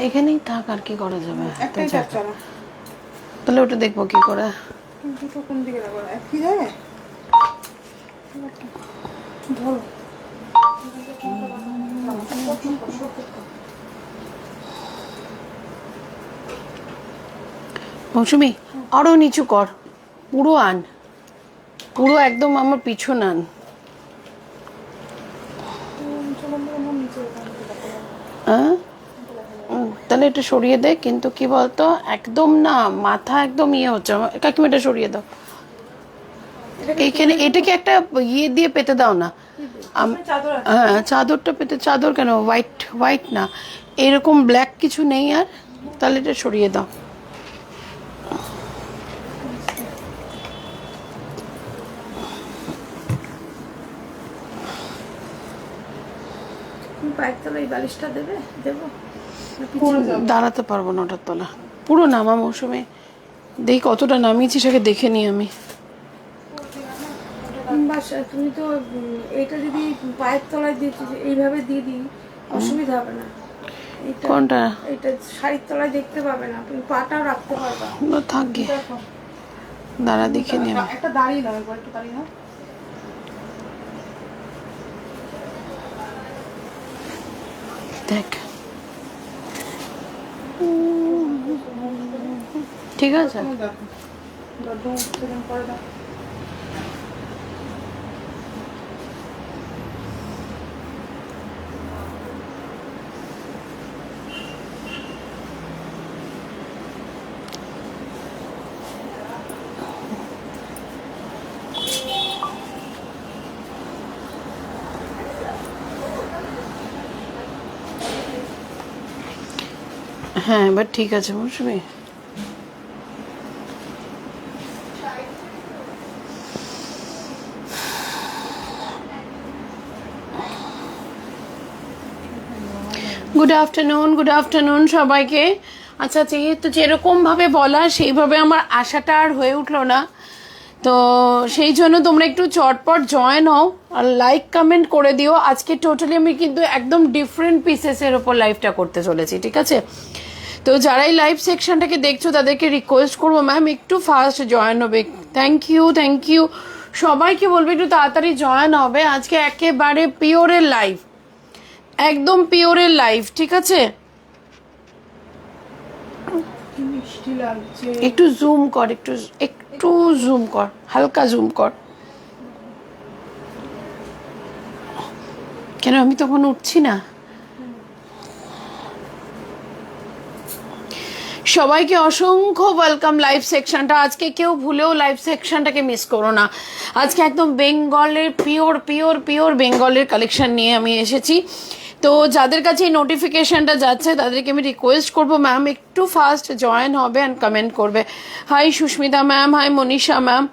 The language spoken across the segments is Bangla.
এখানেই থাক, আর কি করা যাবে। একটাই চারচালা, তাহলে ওটা দেখবো কি করে। দুটো কোন দিকে রাখবো, কি যাবে ধরো। মৌসুমি আরো নিচু কর, পুরো আন, পুরো একদম আমার পিছন আন। তাহলে এটা সরিয়ে দে, কিন্তু কি বলতো একদম না মাথা একদম ইয়ে হচ্ছে। কাকিমা এটা সরিয়ে দাও, এইখানে এটাকে একটা ইয়ে দিয়ে পেতে দাও না। হ্যাঁ চাদরটা পেতে, চাদর কেন, হোয়াইট হোয়াইট না, এরকম ব্ল্যাক কিছু নেই আর, তাহলে এটা সরিয়ে দাও। বালিশটা দেবে, দেবো, দাঁড়াতে পারবো না ওটার তলা, পুরো নামা মৌসুমে। দেখি কতটা নামিয়েছি সেটাকে দেখে নিই আমি। তুমি তো এটা যদি পায়ের তলায় দিয়ে এইভাবে দিয়ে দিই অসুবিধা হবে না। কোনটা? এটা শাড়ির তলায় দেখতে পাবে না, তুমি পাটাও রাখতে পারবা। থাকবে, দাঁড়া দেখে নিই। একটা দাঁড়িয়ে নাও, একবার একটু দাঁড়িয়ে নাও। দেখ ঠিক আছে। হ্যাঁ এবার ঠিক আছে মৌসুমি। গুড আফটারনুন, গুড আফটারনুন সবাইকে। আচ্ছা যেহেতু যেরকমভাবে বলা সেইভাবে আমার আশাটা আর হয়ে উঠলো না, তো সেই জন্য তোমরা একটু চটপট জয়েন হও আর লাইক কমেন্ট করে দিও। আজকে টোটালি আমি কিন্তু একদম ডিফারেন্ট পিসেসের ওপর লাইভটা করতে চলেছি, ঠিক আছে? তো যারাই লাইভ সেকশনটাকে দেখছো তাদেরকে রিকোয়েস্ট করবো ম্যাম একটু ফাস্ট জয়েন হবে। থ্যাংক ইউ, থ্যাংক ইউ সবাইকে বলবে একটু তাড়াতাড়ি জয়েন হবে। আজকে একেবারে পিওরের লাইভ, একদম পিওরের লাইভ, ঠিক আছে? একটু জুম কর, একটু একটু জুম কর, হালকা জুম কর। কেন আমি তখন উঠছি না? সবাইকে অসংখ্য ওয়েলকাম লাইভ সেকশনটা। আজকে কেউ ভুলেও লাইভ সেকশনটাকে মিস করো না। আজকে একদম বেঙ্গলের পিওর পিওর পিওর বেঙ্গলের কালেকশন নিয়ে আমি এসেছি। তো যাদের কাছে এই নোটিফিকেশনটা যাচ্ছে তাদেরকে আমি রিকোয়েস্ট করবো ম্যাম একটু ফাস্ট জয়েন হবে অ্যান্ড কমেন্ট করবে। Hi Susmita ma'am, hi Manisha ma'am,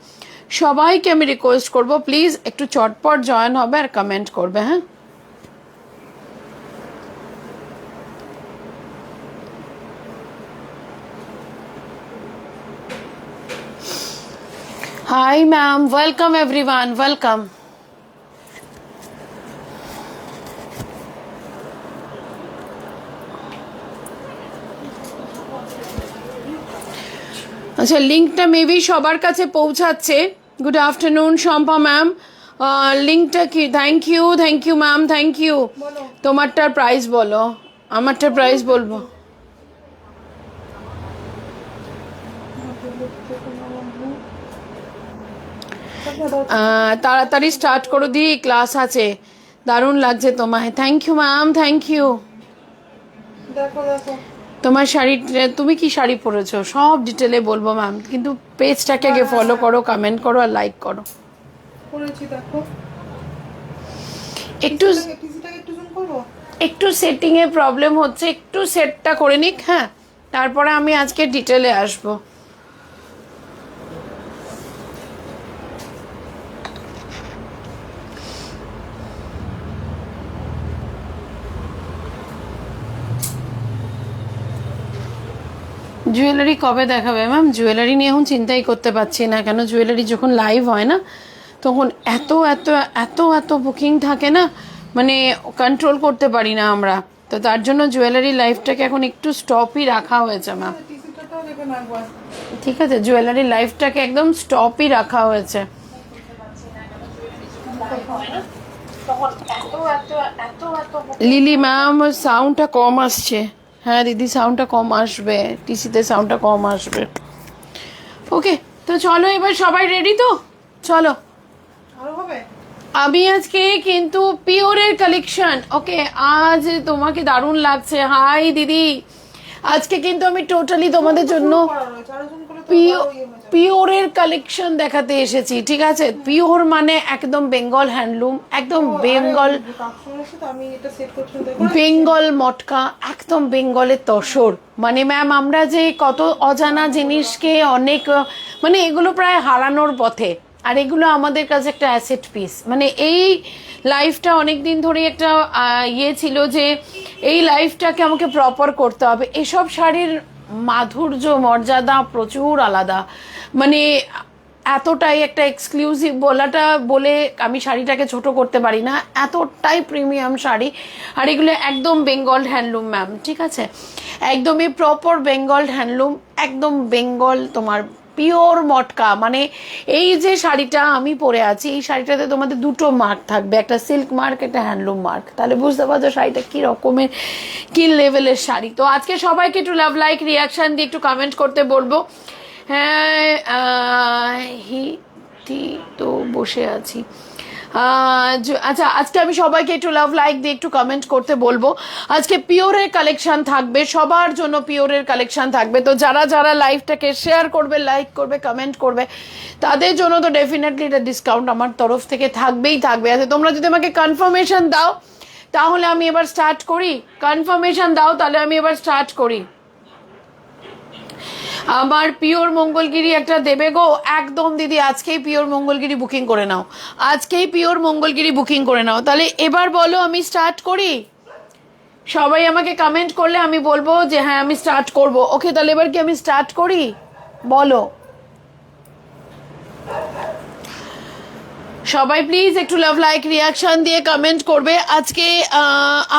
সবাইকে আমি রিকোয়েস্ট করবো প্লিজ একটু চটপট জয়েন হবে আর কমেন্ট করবে। হ্যাঁ hi ma'am, welcome everyone, welcome. আচ্ছা লিঙ্কটা মেবি সবার কাছে পৌঁছাচ্ছে। গুড আফটারনুন শম্পা ম্যাম, লিঙ্কটা কি? Thank you ma'am, thank you. তোমারটার প্রাইস বলো, আমারটার প্রাইস বলবো। তাড়াতাড়ি স্টার্ট করো দি, ক্লাস আছে। দারুণ লাগছে তোমায়, thank you ma'am, thank you. তোমার শাড়ি, তুমি কি শাড়ি পরেছো সব ডিটেলে বলবো ম্যাম, কিন্তু পেজটাকে আগে ফলো করো, কমেন্ট করো আর লাইক করো। একটু একটু সেটিং এ প্রবলেম হচ্ছে, একটু সেটটা করে নিক। হ্যাঁ তারপরে আমি আজকে ডিটেলে আসবো। জুয়েলারি কবে দেখাবে ম্যাম? জুয়েলারি নিয়ে এখন চিন্তাই করতে পারছি না, কেন জুয়েলারি যখন লাইভ হয় না তখন এত এত এত এত বুকিং থাকে না, মানে কন্ট্রোল করতে পারি না আমরা, তো তার জন্য জুয়েলারি লাইফটাকে এখন একটু স্টপই রাখা হয়েছে ম্যাম। ঠিক আছে, জুয়েলারি লাইফটাকে একদম স্টপই রাখা হয়েছে। লিলি ম্যাম সাউন্ডটা কম আসছে। হ্যাঁ দিদি সাউন্ডটা কম আসবে, টিসিতে সাউন্ডটা কম আসবে। ওকে, তো চলো এবার সবাই রেডি তো? চলো। আমি আজকে কিন্তু পিওরের কালেকশন, ওকে আজ তোমাকে দারুণ লাগছে। হাই দিদি, আজকে কিন্তু আমি টোটালি তোমাদের জন্য পিওরের কালেকশন দেখাতে এসেছি, ঠিক আছে? পিওর মানে একদম বেঙ্গল হ্যান্ডলুম, একদম বেঙ্গল বেঙ্গল মটকা, একদম বেঙ্গলের তসর। মানে ম্যাম আমরা যে কত অজানা জিনিসকে অনেক, মানে এগুলো প্রায় হারানোর পথে, আর এগুলো আমাদের কাছে একটা অ্যাসেট পিস। মানে এই লাইফটা অনেক দিন ধরে একটা ইয়ে ছিল যে এই লাইফটাকে আমাকে প্রপার করতে হবে। এসব শাড়ির মাধুর্য মর্যাদা প্রচুর আলাদা, মানে এতটাই একটা এক্সক্লুসিভ বলাটা বলে আমি শাড়িটাকে ছোট করতে পারি না, এতটাই প্রিমিয়াম শাড়ি। আর এগুলো একদম বেঙ্গল হ্যান্ডলুম ম্যাম, ঠিক আছে? একদমই প্রপার বেঙ্গল হ্যান্ডলুম, একদম বেঙ্গল তোমার পিওর মটকা। মানে এই যে শাড়িটা আমি পরে আছি, এই শাড়িটাতে তোমাদের দুটো মার্ক থাকবে, একটা সিল্ক মার্ক, একটা হ্যান্ডলুম মার্ক। তাহলে বুঝতে পারছো শাড়িটা কি রকমের, কি লেভেলের শাড়ি। তো আজকে সবাইকে একটু লাভ লাইক রিয়াকশন দিয়ে একটু কমেন্ট করতে বলবো। হ্যাঁ তো বসে আছি। আচ্ছা, আজকে আমি সবাইকে একটু লাভ লাইক দিয়ে একটু কমেন্ট করতে বলবো। আজকে পিওরের কালেকশন থাকবে, সবার জন্য পিওরের কালেকশন থাকবে। তো যারা যারা লাইভটাকে শেয়ার করবে, লাইক করবে, কমেন্ট করবে, তাদের জন্য তো ডেফিনেটলি এটা ডিসকাউন্ট আমার তরফ থেকে থাকবেই থাকবে। আচ্ছা, তোমরা যদি আমাকে কনফার্মেশন দাও তাহলে আমি এবার স্টার্ট করি। কনফার্মেশন দাও তাহলে আমি এবার স্টার্ট করি। আমার পিওর মঙ্গলগিরি একটা দেবে গো? একদম দিদি, আজকেই পিওর মঙ্গলগিরি বুকিং করে নাও, আজকেই পিওর মঙ্গলগিরি বুকিং করে নাও। তাহলে এবার বলো আমি স্টার্ট করি? সবাই আমাকে কমেন্ট করলে আমি বলবো যে হ্যাঁ আমি স্টার্ট করব। ওকে, তাহলে এবার কি আমি স্টার্ট করি? বলো সবাই প্লিজ একটু লাভ লাইক রিয়াকশন দিয়ে কমেন্ট করবে। আজকে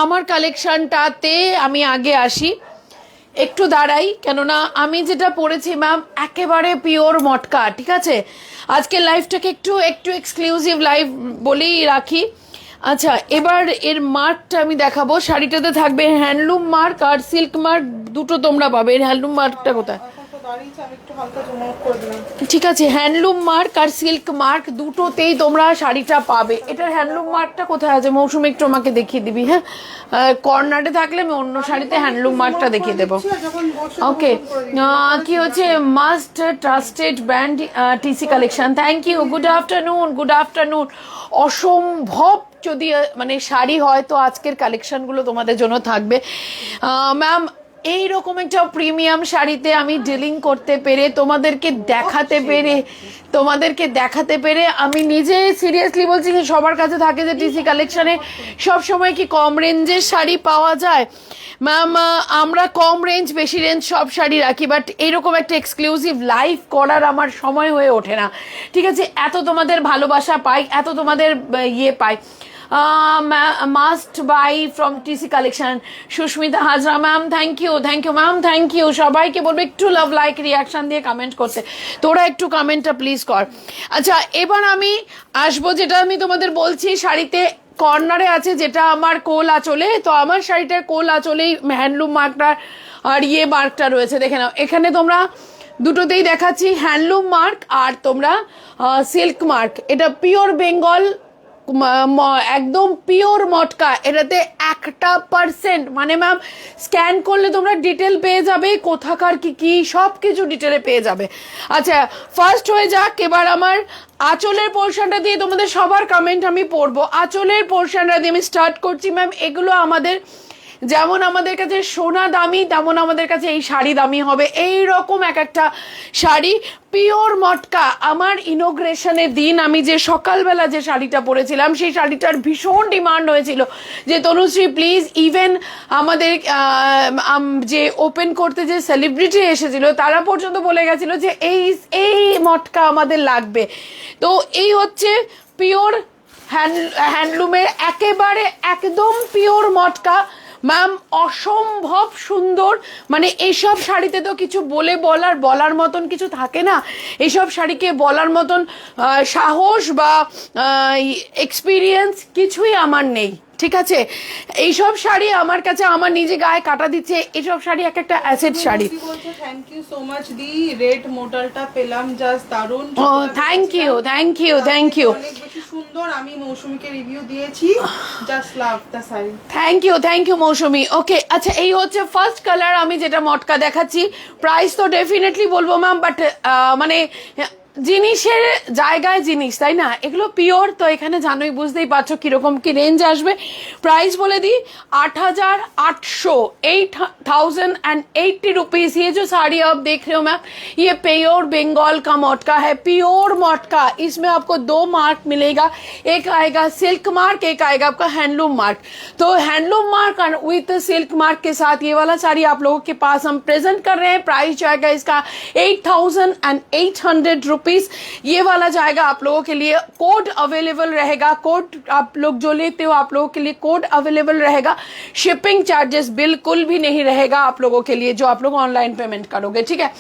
আমার কালেকশনটাতে আমি আগে আসি, একটু দাঁড়াই, কেননা আমি যেটা পড়েছি ম্যাম একেবারে পিওর মটকা, ঠিক আছে? আজকে লাইফটাকে একটু একটু এক্সক্লুসিভ লাইভ বলেই রাখি। আচ্ছা, এবার এর মার্কটা আমি দেখাবো। শাড়িটাতে থাকবে হ্যান্ডলুম মার্ক আর সিল্ক মার্ক, দুটো তোমরা পাবে। এর হ্যান্ডলুম মার্কটা কোথায়? ঠিক আছে, হ্যান্ডলুম মার্ক আর সিল্ক মার্ক দুটোতেই তোমরা শাড়িটা পাবে। এটার হ্যান্ডলুম মার্কটা কোথায় আছে মৌসুমি? একটু আমাকে দেখিয়ে দিবি। হ্যাঁ, কর্নারে থাকলে আমি অন্য শাড়িতে হ্যান্ডলুম মার্কটা দেখিয়ে দেবো। ওকে, কি হচ্ছে must trusted brand TC collection. Thank you, good afternoon, good afternoon. অসম্ভব যদি মানে শাড়ি হয় তো আজকের কালেকশনগুলো তোমাদের জন্য থাকবে ম্যাম। এইরকম একটা প্রিমিয়াম শাড়িতে আমি ডিলিং করতে পেরে, তোমাদেরকে দেখাতে পেরে আমি নিজে সিরিয়াসলি বলছি যে সবার কাছে থাকে যে টিসি কালেকশনে সবসময় কি কম রেঞ্জের শাড়ি পাওয়া যায় ম্যাম? আমরা কম রেঞ্জ বেশি রেঞ্জ সব শাড়ি রাখি, বাট এইরকম একটা এক্সক্লুসিভ লাইভ করার আমার সময় হয়ে ওঠে না, ঠিক আছে? এত তোমাদের ভালোবাসা পাই, এত তোমাদের ইয়ে পাই। Must buy from TC collection. Susmita Hazra ma'am, thank you ma'am, thank you. সবাইকে বলবো একটু লাভ লাইক রিয়াকশন দিয়ে কমেন্ট করতে, তোরা একটু কমেন্টটা প্লিজ কর। আচ্ছা, এবার আমি আসবো, যেটা আমি তোমাদের বলছি শাড়িতে কর্নারে আছে যেটা আমার কোল আঁচলে, তো আমার শাড়িটার কোল আঁচলেই হ্যান্ডলুম মার্কটা আর ইয়ে মার্কটা রয়েছে, দেখে নাও। এখানে তোমরা দুটোতেই দেখাচ্ছি হ্যান্ডলুম মার্ক আর তোমরা সিল্ক মার্ক। এটা পিওর বেঙ্গল, একদম পিওর মটকা। এটাতে 1% মানে ম্যাম স্ক্যান করলে তোমরা ডিটেল পেয়ে যাবে, কোথাকার কি কি সব কিছু ডিটেলে পেয়ে যাবে। আচ্ছা, ফার্স্ট হয়ে যাক। এবার আমার আঁচলের পোর্শনটা দিয়ে তোমাদের সবার কমেন্ট আমি পড়বো। আঁচলের পোর্শনটা দিয়ে আমি স্টার্ট করছি ম্যাম। এগুলো আমাদের যেমন আমাদের কাছে সোনা দামি তেমন আমাদের কাছে এই শাড়ি দামি হবে। এই রকম এক একটা শাড়ি পিওর মটকা। আমার ইনোগ্রেশনের দিন আমি যে সকালবেলা যে শাড়িটা পরেছিলাম সেই শাড়িটার ভীষণ ডিমান্ড হয়েছিল যে তনুশ্রী প্লিজ, ইভেন আমাদের যে ওপেন করতে যে সেলিব্রিটি এসেছিল তারা পর্যন্ত বলে গেছিল যে এই মটকা আমাদের লাগবে। তো এই হচ্ছে পিওর হ্যান্ডলুমের একেবারে একদম পিওর মটকা ম্যাম, অসম্ভব সুন্দর। মানে এইসব শাড়িতে তো কিছু বলার মতন কিছু থাকে না। এইসব শাড়িকে বলার মতন সাহস বা এক্সপিরিয়েন্স কিছুই আমার নেই, ঠিক আছে? এইসব শাড়ি আমার কাছে আমার নিজে গায়ে কাটা দিচ্ছে। এইসব শাড়ি এক একটা asset sari. Thank you so much দি, রেড মোটালটা পেলাম জাস্ট দারুণ। ও thank you thank you thank you, অনেক বেশি সুন্দর। আমি মৌসুমীকে রিভিউ দিয়েছি, just love the sari. Thank you Mousumi. Okay, আচ্ছা এই হচ্ছে ফার্স্ট কালার আমি যেটা মটকা দেখাচ্ছি। প্রাইস তো ডেফিনেটলি বলবো ম্যাম, বাট মানে জিনিসের জায়গায় জিনিস, তাই না? এগুলো পিওর তো এখানে জানোই, বুঝতেই পারছো কিরকম কি রেঞ্জ আসবে। প্রাইস বলে দিই 8,800, 8,080 रुपीज। ये जो साड़ी आप देख रहे हो मैम, ये प्योर बंगाल का मटका है, प्योर मटका। इसमें आपको 2 मार्क मिलेगा, एक आएगा सिल्क मार्क, एक आएगा आपका हैंडलूम मार्क। तो handloom mark with silk mark के साथ ये वाला साड़ी आप लोगों के पास हम प्रेजेंट कर रहे हैं। प्राइस जाएगा इसका 8,800 रुपीज। ये वाला जाएगा आप लोगों के लिए। कोड अवेलेबल रहेगा, कोड आप लोग जो लेते हो आप लोगों के लिए कोड अवेलेबल रहेगा। शिपिंग चार्जेस बिल्कुल भी नहीं रहेगा आप लोगों के लिए जो आप लोग ऑनलाइन पेमेंट करोगे, ठीक है?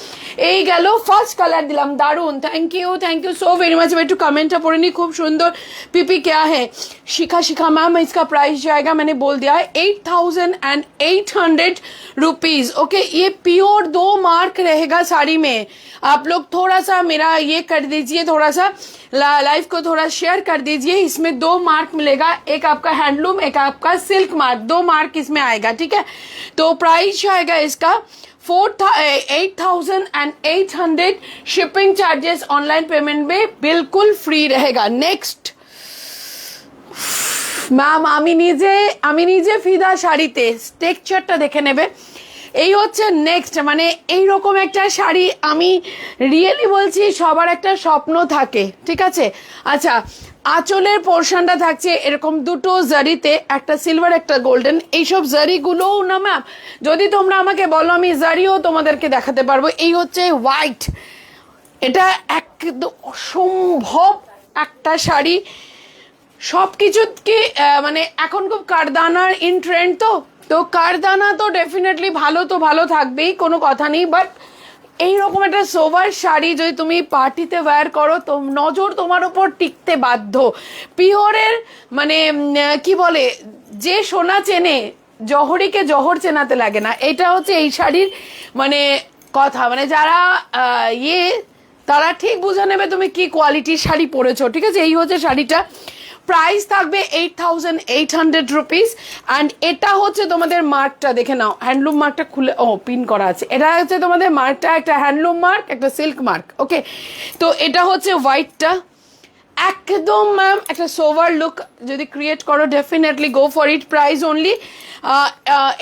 এই গেল ফার্স্ট কালার দিলাম, দারুন। Thank you so very much. मैं একটু कमेंटটা পড়ে নি, खूब सुंदर। पीपी क्या है? शिखा मैम, इसका प्राइस जाएगा मैंने बोल दिया है 8,800 रुपीज। ओके, ये प्योर 2 मार्क रहेगा साड़ी में। आप लोग थोड़ा सा मेरा ये कर दीजिए, थोड़ा सा लाइव को थोड़ा शेयर कर दीजिए। इसमें 2 मार्क मिलेगा, एक आपका हैंडलूम, एक आपका सिल्क मार्क। 2 मार्क इसमें आएगा, ठीक है? तो प्राइस आएगा इसका 8,800। शिपिंग चार्जेस ऑनलाइन पेमेंट में बिल्कुल फ्री रहेगा। नेक्स्ट ম্যাম, আমি নিজে ফিদা শাড়িতে, টেক্সচারটা দেখে নেবে। এই হচ্ছে নেক্সট, মানে এইরকম একটা শাড়ি আমি রিয়েলি বলছি সবার একটা স্বপ্ন থাকে, ঠিক আছে? আচ্ছা, আঁচলের পোর্শনটা থাকছে এরকম দুটো জারিতে, একটা সিলভার একটা গোল্ডেন। এইসব জারিগুলোও না ম্যাম, যদি তোমরা আমাকে বলো আমি জারিও তোমাদেরকে দেখাতে পারবো। এই হচ্ছে হোয়াইট, এটা একদম অসম্ভব একটা শাড়ি। সব কিছু কি মানে এখন খুব কারদানার ইন ট্রেন্ড, তো কারদানা তো ডেফিনেটলি ভালো থাকবেই, কোনো কথা নেই। বাট এইরকম একটা সোভার শাড়ি যদি তুমি পার্টিতে ওয়্যার করো তো নজর তোমার উপর টিকতে বাধ্য। পিওরের মানে কি বলে, যে সোনা চেনে জহরিকে জহর চেনাতে লাগে না। এটা হচ্ছে এই শাড়ির মানে কথা, মানে যারা তারা ঠিক বুঝে নেবে তুমি কি কোয়ালিটির শাড়ি পরেছো, ঠিক আছে? এই হচ্ছে শাড়িটা। প্রাইস থাকবে 8,800 রুপিস। অ্যান্ড এটা হচ্ছে তোমাদের মার্কটা দেখে নাও, হ্যান্ডলুম মার্কটা খুলে পিন করা আছে। এটা হচ্ছে তোমাদের মার্কটা, একটা হ্যান্ডলুম মার্ক, একটা সিল্ক মার্ক। ওকে, তো এটা হচ্ছে হোয়াইটটা। একদম ম্যাম একটা সোভার লুক যদি ক্রিয়েট করো definitely go for it. Price only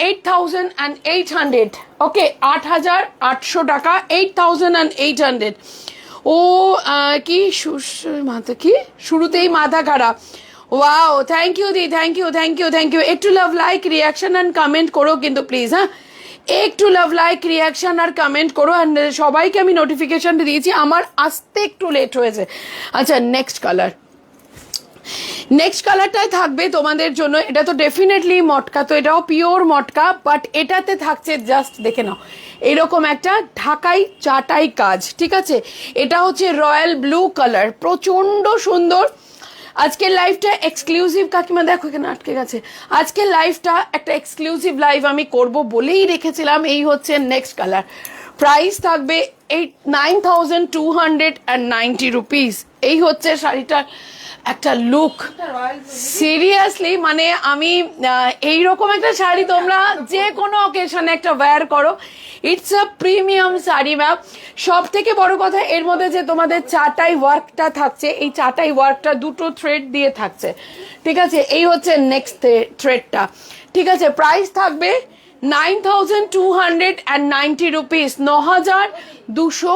8,800। ওকে, 8,800 টাকা, 8,800। ও কি মাথা কি শুরুতেই মাথা খারাপ। ওয়াও, থ্যাংক ইউ দি, থ্যাংক ইউ। একটু love like reaction and comment করো কিন্তু প্লিজ, হ্যাঁ একটু লাভ লাইক রিয়াকশন আর কমেন্ট করো। অ্যান্ড সবাইকে আমি নোটিফিকেশন দিয়েছি, আমার আসতে একটু লেট হয়েছে। আচ্ছা, নেক্সট কালারটাই থাকবে তোমাদের জন্য। এটা তো ডেফিনেটলি মটকা, তো এটাও পিওর মটকা, বাট এটাতে থাকছে জাস্ট দেখে নাও এরকম একটা ঢাকাই চাটাই কাজ, ঠিক আছে? এটা হচ্ছে রয়্যাল ব্লু কালার, প্রচন্ড সুন্দর। আজকের লাইভটা এক্সক্লুসিভ, কাকিমা দেখো এখানে আটকে গেছে। আজকের লাইভটা একটা এক্সক্লুসিভ লাইভ আমি করব বলেই রেখেছিলাম। এই হচ্ছে নেক্সট কালার। প্রাইস থাকবে 9,290 রুপিস। এই হচ্ছে শাড়িটার একটা লুক, সিরিয়াসলি মানে আমি এইরকম একটা শাড়ি তোমরা যে কোনো অকেশনে একটা ওয়্যার করো, it's a premium sari ma'am. সব থেকে বড় কথা এর মধ্যে যে তোমাদের চাটাই ওয়ার্কটা থাকছে, এই চাটাই ওয়ার্কটা দুটো থ্রেড দিয়ে থাকছে, ঠিক আছে? এই হচ্ছে নেক্সট থ্রেডটা, ঠিক আছে, প্রাইস থাকবে 9290 রুপিস, 9200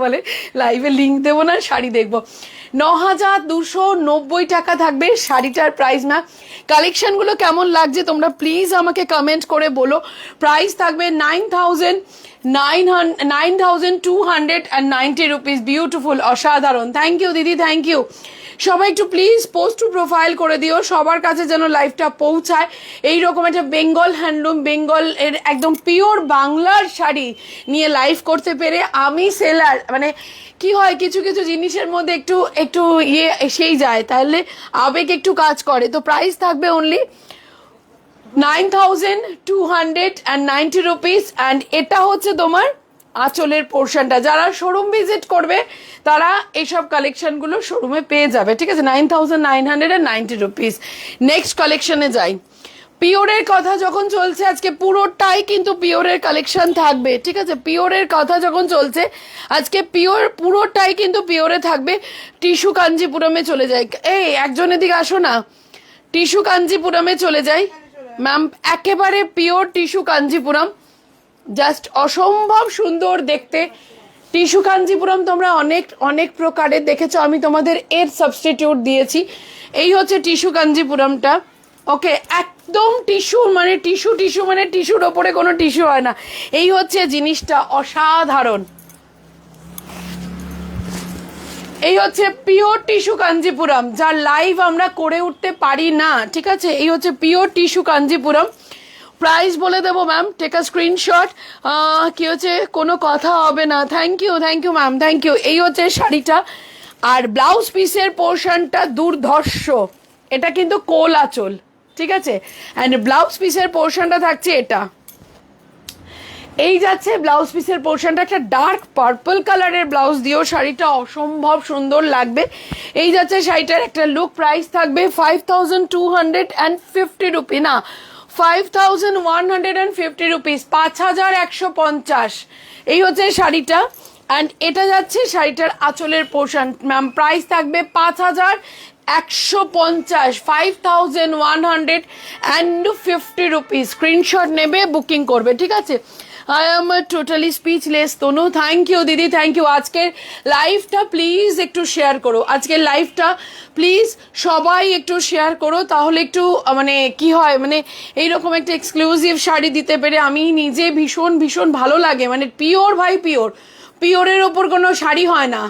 বলে লাইভে লিঙ্ক দেবো না, শাড়ি দেখবো। 9290 টাকা থাকবে শাড়িটার প্রাইস। না কালেকশনগুলো কেমন লাগছে তোমরা প্লিজ আমাকে কমেন্ট করে বলো। প্রাইস থাকবে 9290 রুপিস। বিউটিফুল, অসাধারণ। থ্যাংক ইউ দিদি, থ্যাংক ইউ। সবাই একটু প্লিজ পোস্ট টু প্রোফাইল করে দিও, সবার কাছে যেন লাইভটা পৌঁছায়। এইরকম একটা বেঙ্গল হ্যান্ডলুম, বেঙ্গল এর একদম পিওর বাংলার শাড়ি নিয়ে লাইভ করতে পেরে আমি সেলার, মানে কি হয় কিছু কিছু জিনিসের মধ্যে একটু একটু ইয়ে এসেই যায়, তাহলে আবেগ একটু কাজ করে। তো প্রাইস থাকবে অনলি 9290 রুপিস। অ্যান্ড এটা হচ্ছে তোমার আঁচলের পোর্শনটা। যারা শোরুম ভিজিট করবে তারা এইসব কালেকশনগুলো শোরুমে পেয়ে যাবে, ঠিক আছে। 9990 রুপিস। নেক্সট কালেকশনে যাই। পিওরের কথা যখন চলছে, আজকে পুরোটাই কিন্তু পিওরের কালেকশন থাকবে, ঠিক আছে। পিওরের কথা যখন চলছে আজকে পুরোটাই কিন্তু পিওরে থাকবে। টিস্যু কাঞ্জিপুরমে চলে যাই, এই একজনের দিকে আসো না, টিস্যু কাঞ্জিপুরমে চলে যাই ম্যাম। একেবারে পিওর টিস্যু কাঞ্জিপুরম, জাস্ট অসম্ভব সুন্দর দেখতে। টিস্যু কাঞ্জিপুরম তোমরা অনেক অনেক প্রকারের দেখেছো, আমি তোমাদের এর সাবস্টিটিউট দিয়েছি। এই হচ্ছে টিস্যু কাঞ্জিপুরমটা, ওকে। একদম টিস্যু মানে টিস্যু মানে টিস্যুর ওপরে কোনো টিস্যু হয় না। এই হচ্ছে জিনিসটা, অসাধারণ। এই হচ্ছে পিওর টিস্যু কাঞ্জিপুরম, যার লাইভ আমরা করে উঠতে পারি না, ঠিক আছে। এই হচ্ছে পিওর টিস্যু কাঞ্জিপুরম। প্রাইস বলে দেবো ম্যাম, টেক আ স্ক্রিনশট। কি হচ্ছে, কোনো কথা হবে না। Thank you ma'am, thank you. এই হচ্ছে শাড়িটা, আর ব্লাউজ পিসের পোর্শনটা দুর্ধর্ষ। এটা কিন্তু কোল আঁচল, ঠিক আছে। অ্যান্ড ব্লাউজ পিসের পোর্শনটা থাকছে এটা, এই যাচ্ছে ব্লাউজ পিসের পোর্শনটা। একটা ডার্ক পার্পল কালারের ব্লাউজ দিয়েও শাড়িটা অসম্ভব সুন্দর লাগবে। এই যাচ্ছে শাড়িটার একটা লুক। প্রাইস থাকবে 5250 রুপি, না 5150 রুপিস, 5150। এই হচ্ছে শাড়িটা। অ্যান্ড এটা যাচ্ছে শাড়িটার আঁচলের পোর্শন ম্যাম। প্রাইস থাকবে 5150, 5150 রুপিস। স্ক্রিনশট নেবে, বুকিং করবে, ঠিক আছে। I am totally speechless. Tanu, thank you দিদি, থ্যাংক ইউ। আজকের লাইভটা প্লিজ একটু শেয়ার করো, আজকের লাইভটা প্লিজ সবাই একটু শেয়ার করো, তাহলে একটু মানে কি হয়, মানে এইরকম একটা এক্সক্লুসিভ শাড়ি দিতে পেরে আমি নিজে ভীষণ ভীষণ ভালো লাগে। মানে পিওর ভাই পিওর, পিওরের ওপর কোনো শাড়ি হয় না।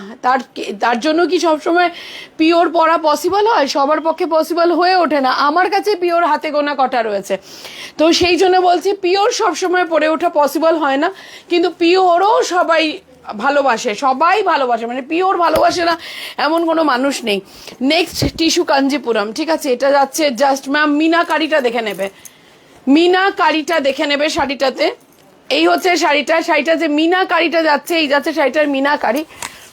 তার জন্য কি সবসময় পিওর পরা পসিবল হয়? সবার পক্ষে পসিবল হয়ে ওঠে না। আমার কাছে পিওর হাতে গোনা কটা রয়েছে, তো সেই জন্য বলছি পিওর সবসময় পরে ওঠা পসিবল হয় না, কিন্তু পিওরও সবাই ভালোবাসে, সবাই ভালোবাসে, মানে পিওর ভালোবাসে না এমন কোনো মানুষ নেই। নেক্সট টিস্যু কাঞ্জিপুরম, ঠিক আছে। এটা যাচ্ছে জাস্ট ম্যাম মিনাকারিটা দেখে নেবে, মিনাকারিটা দেখে নেবে শাড়িটাতে। এই হচ্ছে শাড়িটা যে মিনাকারিটা যাচ্ছে, এই যাচ্ছে শাড়িটার মিনাকারি।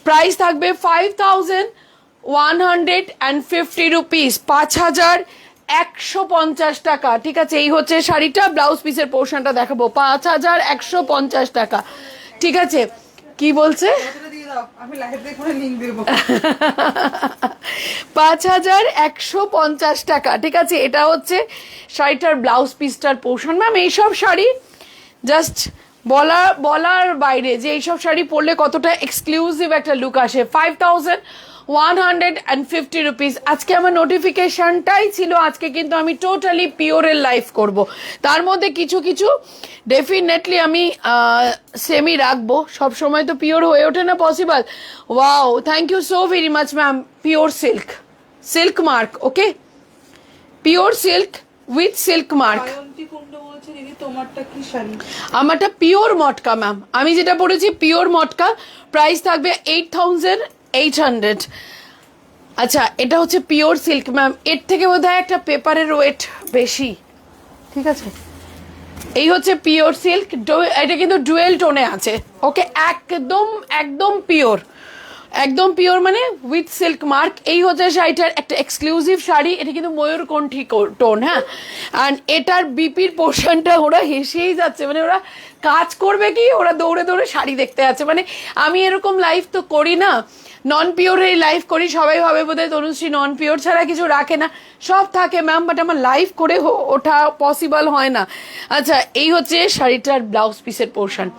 প্রাইস থাকবে 5150 রুপিস, 5150 টাকা, ঠিক আছে। এই হচ্ছে শাড়িটা। ব্লাউজ পিসের পোর্শনটা দেখাবো, 5150 টাকা, ঠিক আছে। কি বলছে? আমি লাইভ দেখে লিংক দেব। 5150 টাকা, ঠিক আছে। এটা হচ্ছে শাড়িটার ব্লাউজ পিসটার পোর্শন ম্যাম। এইসব শাড়ি জাস্ট বলার বাইরে যে এইসব শাড়ি পরলে কতটা এক্সক্লুসিভ একটা লুক আসে। 5150 রুপিস। আজকে আমার নোটিফিকেশনটাই ছিল, আজকে কিন্তু আমি টোটালি পিওরের লাইভ করব। তার মধ্যে কিছু কিছু ডেফিনেটলি আমি সেমি রাখবো, সবসময় তো পিওর হয়ে ওঠে না possible. Wow, thank you so very much ma'am. Pure silk mark, okay, pure silk with silk mark. আমারটা পিওর মটকা ম্যাম, আমি যেটা পড়েছি পিওর মটকা। প্রাইস থাকবে 8800। আচ্ছা, এটা হচ্ছে পিওর সিল্ক ম্যাম, এর থেকে বোধহয় একটা পেপারের ওয়েট বেশি, ঠিক আছে। এই হচ্ছে পিওর সিল্ক, এটা কিন্তু ডুয়েল টোনে আছে, ওকে। একদম একদম পিওর, একদম পিওর মানে উইথ সিল্ক মার্ক। এই হচ্ছে শাড়িটার একটা এক্সক্লুসিভ শাড়ি, এটা কিন্তু ময়ূরকণ্ঠী টোন, হ্যাঁ। অ্যান্ড এটার বিপির পোর্শনটা ওরা হেসেই যাচ্ছে, মানে ওরা কাজ করবে কি, ওরা দৌড়ে দৌড়ে শাড়ি দেখতে যাচ্ছে। মানে আমি এরকম লাইফ তো করি না, নন পিওরের লাইফ করি, সবাই ভাবে বোধহয় তনুশ্রী নন পিওর ছাড়া কিছু রাখে না, সব থাকে ম্যাম, বাট আমার লাইফ করে ওঠা পসিবল হয় না। আচ্ছা, এই হচ্ছে শাড়িটার ব্লাউজ পিসের পোর্শন।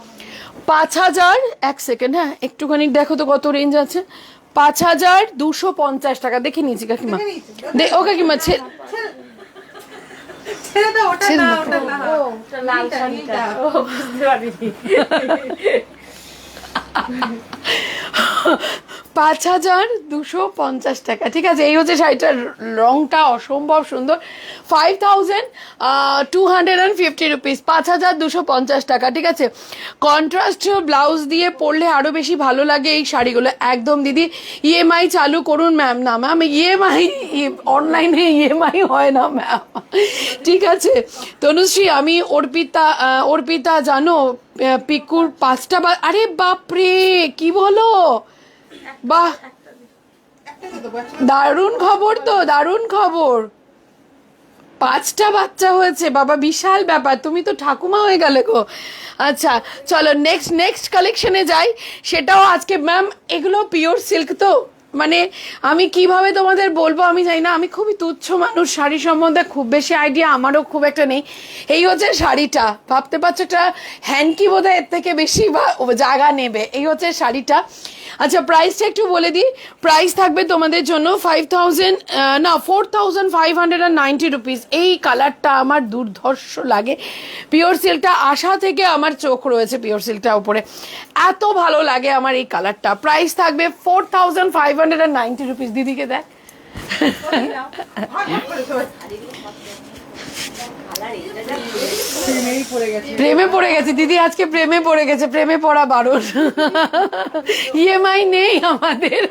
5,000, এক সেকেন্ড, হ্যাঁ একটুখানি দেখো তো কত রেঞ্জ আছে। 5,250 টাকা। দেখে নিয়েছি কাকিমা, ও কাকিমা ছেড়ে দাও, ওটা না, ওটা না। ওটা লাল শাড়িটা বুঝতে পারিনি। 5,250 টাকা, ঠিক আছে। এই হচ্ছে শাড়িটার রংটা অসম্ভব সুন্দর। 5,250 রুপিস, 5,250 টাকা, ঠিক আছে। কন্ট্রাস্ট ব্লাউজ দিয়ে পরলে আরো বেশি ভালো লাগে এই শাড়িগুলো। একদম দিদি, ইএমআই চালু করুন ম্যাম। না ম্যাম, ইএমআই অনলাইনে ইএমআই হয় না ম্যাম, ঠিক আছে। তনুশ্রী, আমি অর্পিতা জানো পিকুর 5টা আরে বাপরে কি বলো, বাহ দারুণ খবর তো, দারুণ খবর। 5টা বাচ্চা হয়েছে বাবা, বিশাল ব্যাপার, তুমি তো ঠাকুমা হয়ে গেলে গো। আচ্ছা চলো নেক্সট কালেকশনে যাই। সেটাও আজকে ম্যাম, এগুলো পিওর সিল্ক তো, মানে আমি কিভাবে তোমাদের বলবো আমি জানি না, আমি খুবই তুচ্ছ মানুষ, শাড়ি সম্বন্ধে খুব বেশি আইডিয়া আমারও খুব একটা নেই। এই হচ্ছে শাড়িটা, ভাবতে পারছো একটা হ্যান্ডকি বোধহয় এর থেকে বেশি জায়গা নেবে। এই হচ্ছে শাড়িটা। আচ্ছা প্রাইসটা একটু বলে দিই, প্রাইস থাকবে তোমাদের জন্য 4,590 রুপিস। এই কালারটা আমার দুর্ধর্ষ লাগে, পিওর সিল্কটা আশা থেকে আমার চোখ রয়েছে পিওর সিল্কটা উপরে, এত ভালো লাগে আমার এই কালারটা। প্রাইস থাকবে 4,590 রুপিস। দিদিকে দেখ, প্রেমে পড়ে গেছে দিদি, আজকে প্রেমে পড়ে গেছে, প্রেমে পড়া বারণ। ইএমআই নেই আমাদের।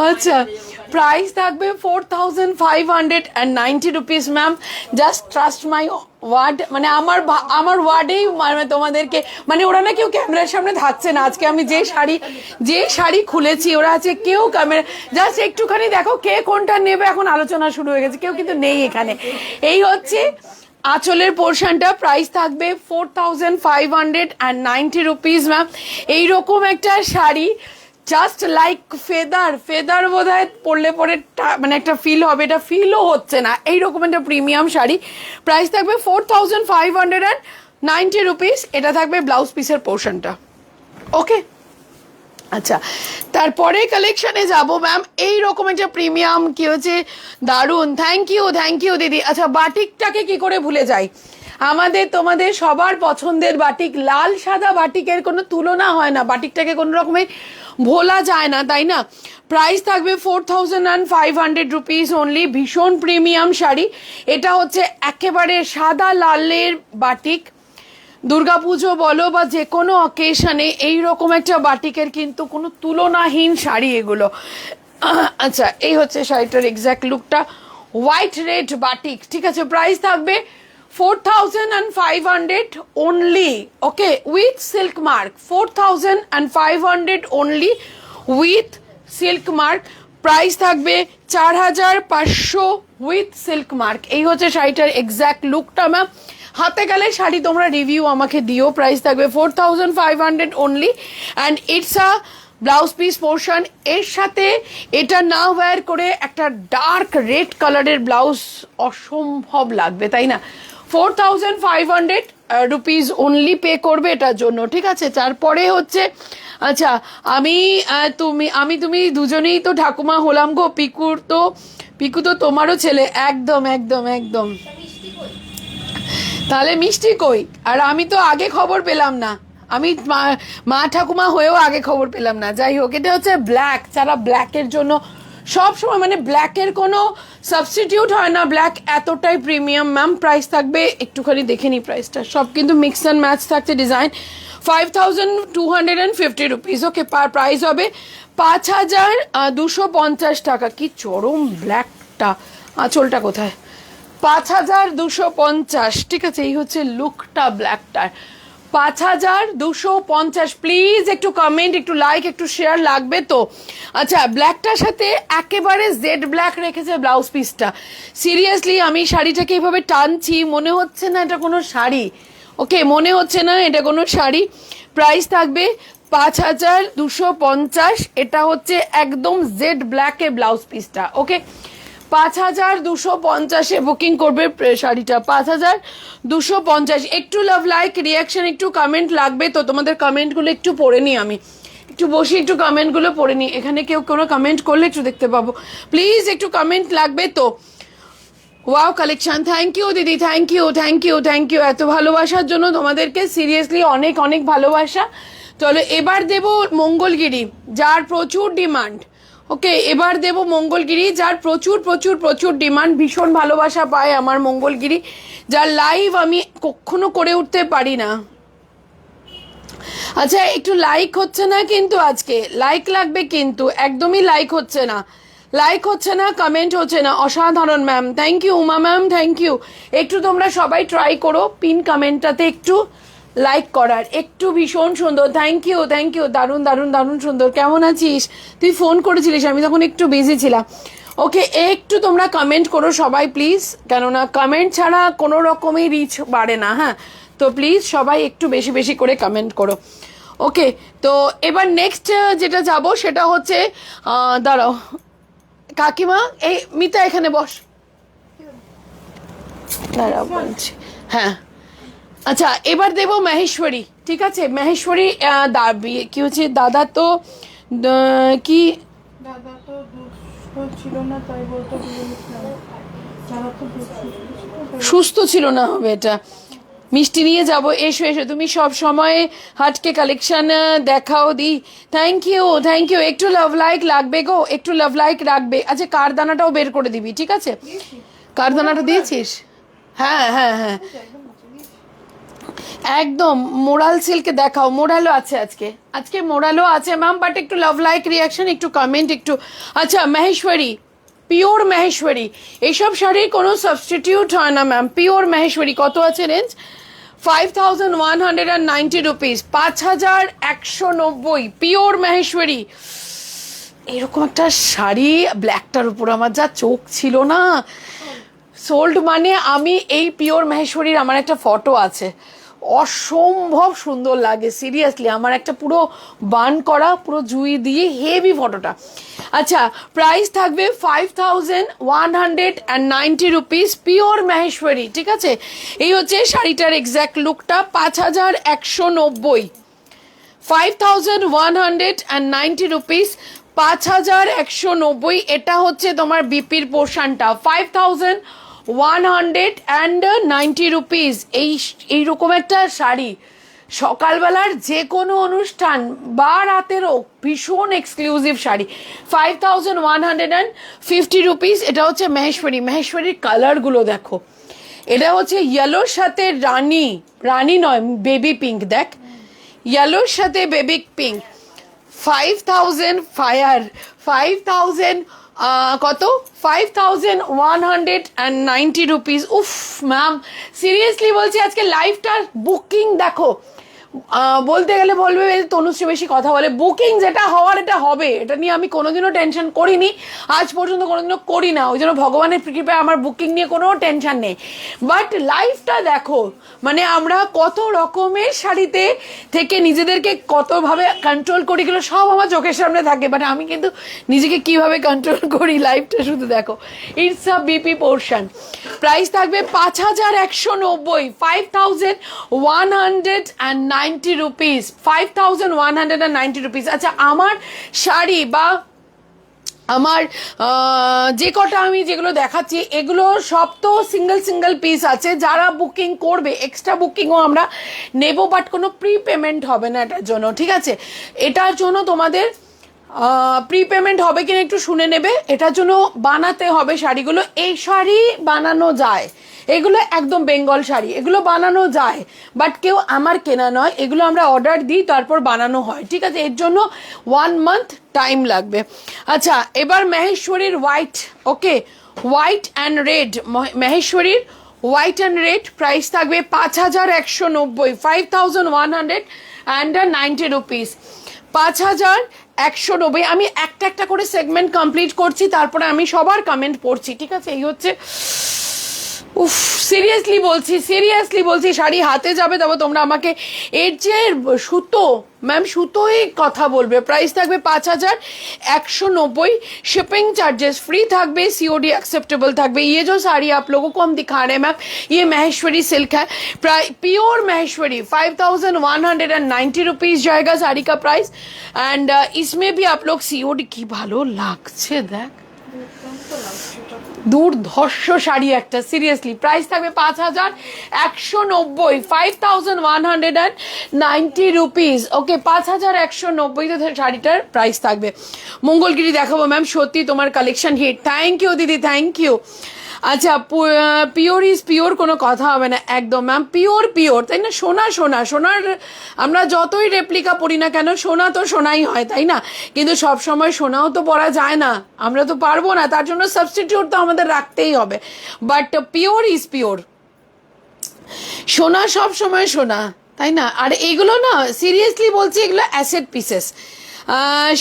আচ্ছা প্রাইস থাকবে 4,590 rupees ma'am. Just trust my word, মানে আমার ওয়ার্ডেই মানে তোমাদেরকে, মানে ওরা না কেউ ক্যামেরার সামনে থাকছে না আজকে। আমি যে শাড়ি খুলেছি, ওরা আছে কেউ ক্যামেরা, জাস্ট একটুখানি দেখো কে কোনটা নেবে, এখন আলোচনা শুরু হয়ে গেছে, কেউ কিন্তু নেই এখানে। এই হচ্ছে আঁচলের পোর্শনটা, প্রাইস থাকবে 4,590 রুপিস ম্যাম। এইরকম একটা শাড়ি জাস্ট লাইক ফেদার বোধহয় পরলে পরে মানে একটা ফিল হবে, এটা ফিলও হচ্ছে না, এইরকম একটা প্রিমিয়াম শাড়ি। প্রাইস থাকবে 4,590 রুপিস। এটা থাকবে ব্লাউজ পিসের পোর্শনটা, ওকে। আচ্ছা তারপরে কালেকশনে যাব ম্যাম। এইরকম একটা প্রিমিয়াম কি হচ্ছে, দারুণ, থ্যাংক ইউ দিদি। আচ্ছা বাটিকটাকে কি করে ভুলে যাই, আমাদের তোমাদের সবার পছন্দের বাটিক, লাল সাদা বাটিকের কোনো তুলনা হয় না, বাটিকটাকে কোনো রকমের ভোলা যায় না, তাই না। প্রাইস থাকবে 4,500 রুপিস অনলি। ভীষণ প্রিমিয়াম শাড়ি, এটা হচ্ছে একেবারে সাদা লালের বাটিক। দুর্গাপুজো বলো বা যে কোনো অকেশনে এইরকম একটা বাটিকের কিন্তু কোনো তুলনাহীন শাড়ি এগুলো। আচ্ছা এই হচ্ছে শাড়িটার এক্স্যাক্ট লুকটা, হোয়াইট রেড বাটিক, ঠিক আছে। প্রাইস থাকবে 4,500 only, okay, with silk mark, 4,500 only with silk mark. Price থাকবে 4,500 with silk mark। এই হচ্ছে শাড়িটার এক্স্যাক্ট লুকটা ম্যাম। হাতে গেলে শাড়ি তোমরা রিভিউ আমাকে দিও। প্রাইস থাকবে 4,500 only and it's a blouse piece portion. এর সাথে এটা না ওয়্যার করে একটা ডার্ক রেড কালারের ব্লাউজ অসম্ভব লাগবে, তাই না। 4,500 রুপিস অনলি পে করবে এটার জন্য, ঠিক আছে। তারপরে হচ্ছে আচ্ছা তুমি দুজনেই তো ঠাকুমা হলাম গো। পিকু তো তোমারও ছেলে, একদম। তাহলে মিষ্টি কই? আর আমি তো আগে খবর পেলাম না, আমি মা ঠাকুমা হয়েও আগে খবর পেলাম না। যাই হোক, এটা হচ্ছে ব্ল্যাক, যারা ব্ল্যাকের জন্য সব সময়, মানে ব্ল্যাকের কোনো সাবস্টিটিউট হয় না, ব্ল্যাক এতটাই প্রিমিয়াম ম্যাম। প্রাইস থাকবে একটুখানি দেখে নিই প্রাইসটা, সব কিন্তু মিক্স অ্যান্ড ম্যাচ থাকছে ডিজাইন। 5,250 রুপিস, ওকে। প্রাইস হবে 5,250 টাকা। কি চরম ব্ল্যাকটা, আঁচলটা কোথায়? 5,250, ঠিক আছে। এই হচ্ছে লুকটা ব্ল্যাকটার। 5250। প্লিজ একটু কমেন্ট, একটু লাইক, একটু শেয়ার লাগবে তো। আচ্ছা, ব্ল্যাকটার সাথে একেবারে জেড ব্ল্যাক রেখেছে ব্লাউজ পিসটা। সিরিয়াসলি আমি শাড়িটাকে এইভাবে টানছি, মনে হচ্ছে না এটা কোনো শাড়ি। ওকে, মনে হচ্ছে না এটা কোনো শাড়ি। প্রাইস থাকবে 5250। এটা হচ্ছে একদম জেড ব্ল্যাকে ব্লাউজ পিসটা। ওকে, 5250-এ বুকিং করবে শাড়িটা, 5250। একটু লাভ লাইক রিয়াকশন, একটু কমেন্ট লাগবে তো। তোমাদের কমেন্টগুলো একটু পড়ে নিই, আমি একটু বসে একটু কমেন্টগুলো পড়ে নিই। এখানে কেউ কোনো কমেন্ট করলে একটু দেখতে পাবো। প্লিজ একটু কমেন্ট লাগবে তো। ওয়াও কালেকশন, থ্যাংক ইউ দিদি, thank you, thank you, thank you এত ভালোবাসার জন্য তোমাদেরকে। সিরিয়াসলি অনেক অনেক ভালোবাসা। চলো এবার দেব মঙ্গলগিরি, যার প্রচুর ডিমান্ড। ওকে, এবার দেব মঙ্গলগিরি, যার প্রচুর প্রচুর প্রচুর ডিমান্ড। ভীষণ ভালোবাসা পায় আমার মঙ্গলগিরি, যার লাইভ আমি কখনো করে উঠতে পারি না। আচ্ছা, একটু লাইক হচ্ছে না কিন্তু, আজকে লাইক লাগবে কিন্তু, একদমই লাইক হচ্ছে না, লাইক হচ্ছে না, কমেন্ট হচ্ছে না। অসাধারণ ma'am, thank you Uma ma'am, thank you. একটু তোমরা সবাই ট্রাই করো পিন কমেন্টটাতে একটু লাইক করার, একটু। ভীষণ সুন্দর, থ্যাংক ইউ, থ্যাংক ইউ, দারুণ দারুণ দারুণ সুন্দর। কেমন আছিস? তুই ফোন করেছিলিস, আমি তখন একটু বিজি ছিলাম। ওকে, একটু তোমরা কমেন্ট করো সবাই প্লিজ, কেননা কমেন্ট ছাড়া কোনো রকমই রিচ বাড়ে না। হ্যাঁ, তো প্লিজ সবাই একটু বেশি বেশি করে কমেন্ট করো। ওকে, তো এবার নেক্সট যেটা যাব সেটা হচ্ছে, দাঁড়াও কাকিমা, এই মিতা এখানে বস, দাঁড়াও বলছি। হ্যাঁ, আচ্ছা এবার দেব মহেশ্বরী। ঠিক আছে, মহেশ্বরী কি হচ্ছে, দাদা তো কি দাদা তো দুঃস্থ ছিল না, তাই বলতে দিয়েছিলাম। দাদা তো সুস্থ ছিল না হবে এটা। মিষ্টি নিয়ে যাব, এসো এসো, তুমি সব সময় হাটকে কালেকশন দেখাও দি। Thank you, thank you. একটু লাভ লাইক লাগবে গো, একটু লাভ লাইক রাখবে। আচ্ছা, কারদানাটাও বের করে দিবি, ঠিক আছে? কারদানাটা দিয়েছিস? হ্যাঁ হ্যাঁ হ্যাঁ, একদম মোরাল সিল্কে দেখাও। মোরালও আছে আজকে, আজকে মোরালও আছে ম্যাম, বাট একটু লাভ লাইক রিয়াকশন, একটু কমেন্ট, একটু। আচ্ছা, মহেশ্বরী, পিওর মহেশ্বরী, এইসব শাড়ির কোনো সাবস্টিটিউট হয় না ম্যাম। পিওর মহেশ্বরী কত আছে রেঞ্জ? 5190 রুপিস, 5190। পিওর মহেশ্বরী, এরকম একটা শাড়ি ব্ল্যাকটার উপর আমার যা চোখ ছিল না, সোল্ড। মানে আমি এই পিওর মহেশ্বরীর আমার একটা ফটো আছে, অসম্ভব সুন্দর লাগে সিরিয়াসলি। আমার একটা পুরো বান করা, পুরো জুই দিয়ে হেভি ফটোটা। আচ্ছা, প্রাইস থাকবে 5190 রুপিস, পিওর মহেশ্বরী। ঠিক আছে, এই হচ্ছে শাড়িটার এক্স্যাক্ট লুকটা। 5190, 5190 রুপিস, 5190। এটা হচ্ছে তোমার বিপির পোর্শনটা, 5190 রুপিস। এইরকম একটা শাড়ি সকালবেলার যে কোনো অনুষ্ঠান বা রাতেরও ভীষণ এক্সক্লুসিভ শাড়ি। 5150 রুপিস। এটা হচ্ছে মহেশ্বরী। মহেশ্বরীর কালারগুলো দেখো, এটা হচ্ছে ইয়েলোর সাথে রানী, রানী নয় বেবি পিঙ্ক, দেখ ইয়েলোর সাথে বেবি পিঙ্ক। 5000 ফায়ার, 5000 কত, 5190 রুপিস। উফ ম্যাম, সিরিয়াসলি বলছি, আজকে লাইভটার বুকিং দেখো, বলতে গেলে বলবে তনুশ্রী বেশি কথা বলে। বুকিং যেটা হওয়ার এটা হবে, এটা নিয়ে আমি কোনোদিনও টেনশন করিনি, আজ পর্যন্ত কোনোদিনও করি না। ওই জন্য ভগবানের কৃপায় আমার বুকিং নিয়ে কোনো টেনশন নেই। বাট লাইভটা দেখো, মানে আমরা কত রকমের শাড়িতে থেকে নিজেদেরকে কতভাবে কন্ট্রোল করি, এগুলো সব আমার চোখের সামনে থাকে। বাট আমি কিন্তু নিজেকে কিভাবে কন্ট্রোল করি, লাইভটা শুধু দেখো। It's a BP portion. Price থাকবে 5190, 5190 রুপিস, 5190 রুপিস। আচ্ছা, আমার শাড়ি বা আমার যে কটা আমি যেগুলো দেখাচ্ছি, এগুলো সব তো সিঙ্গেল সিঙ্গেল পিস আছে। যারা বুকিং করবে, এক্সট্রা বুকিংও আমরা নেব, বাট কোনো প্রি পেমেন্ট হবে না এটার জন্য। ঠিক আছে, এটার জন্য তোমাদের প্রি পেমেন্ট হবে কিনা একটু শুনে নেবে। এটার জন্য বানাতে হবে শাড়িগুলো। এই শাড়ি বানানো যায়, এগুলো একদম বেঙ্গল শাড়ি, এগুলো বানানো যায়, বাট কেউ আমার কেনা নয়, এগুলো আমরা অর্ডার দিই, তারপর বানানো হয়। ঠিক আছে, এর জন্য 1 মান্থ টাইম লাগবে। আচ্ছা, এবার মহেশ্বরীর white. Okay, white and red, মহেশ্বরীর হোয়াইট অ্যান্ড রেড, প্রাইস থাকবে 5190, 5190 রুপিস, 5190। আমি একটা একটা করে সেগমেন্ট কমপ্লিট করছি, তারপরে আমি সবার কমেন্ট পড়ছি, ঠিক আছে? এই হচ্ছে, উফ, সিরিয়াসলি বলছি শাড়ি হাতে যাবে তবে তোমরা আমাকে এর যে সুতো, ম্যাম সুতোই কথা বলবে। প্রাইস থাকবে 5190, शिपिंग चार्जेस फ्री থাকবে, सीओडी एक्सेप्टेबल থাকবে। ये जो साड़ी आप लोगों को हम दिखा रहे हैं मैम, ये महेश्वरी सिल्क है, प्योर महेश्वरी, 5190 रुपीज जाएगा साड़ी का प्राइस। एंड इसमें भी आप लोग सीओडी की ভালো লাগছে দেখ, দুর্ধর্ষ শাড়ি একটা, সিরিয়াসলি। প্রাইস থাকবে 5190, 5190 রুপিস। ওকে, 5190 শাড়িটার প্রাইস থাকবে। মঙ্গলগিরি দেখাবো ম্যাম, সত্যি তোমার কালেকশন হিট। থ্যাংক ইউ দিদি, থ্যাংক ইউ। আচ্ছা, পিওর ইজ পিওর, কোনো কথা হবে না, একদম ম্যাম পিওর, তাই না? সোনার আমরা যতই রেপ্লিকা পড়ি না কেন, সোনা তো সোনাই হয়, তাই না? কিন্তু সব সময় সোনাও তো পরা যায় না, আমরা তো পারবো না, তার জন্য সাবস্টিটিউট তো আমাদের রাখতেই হবে। বাট পিওর ইজ পিওর, সোনা সব সময় সোনা, তাই না? আর এগুলো না, সিরিয়াসলি বলছি, এগুলো অ্যাসেট পিসেস,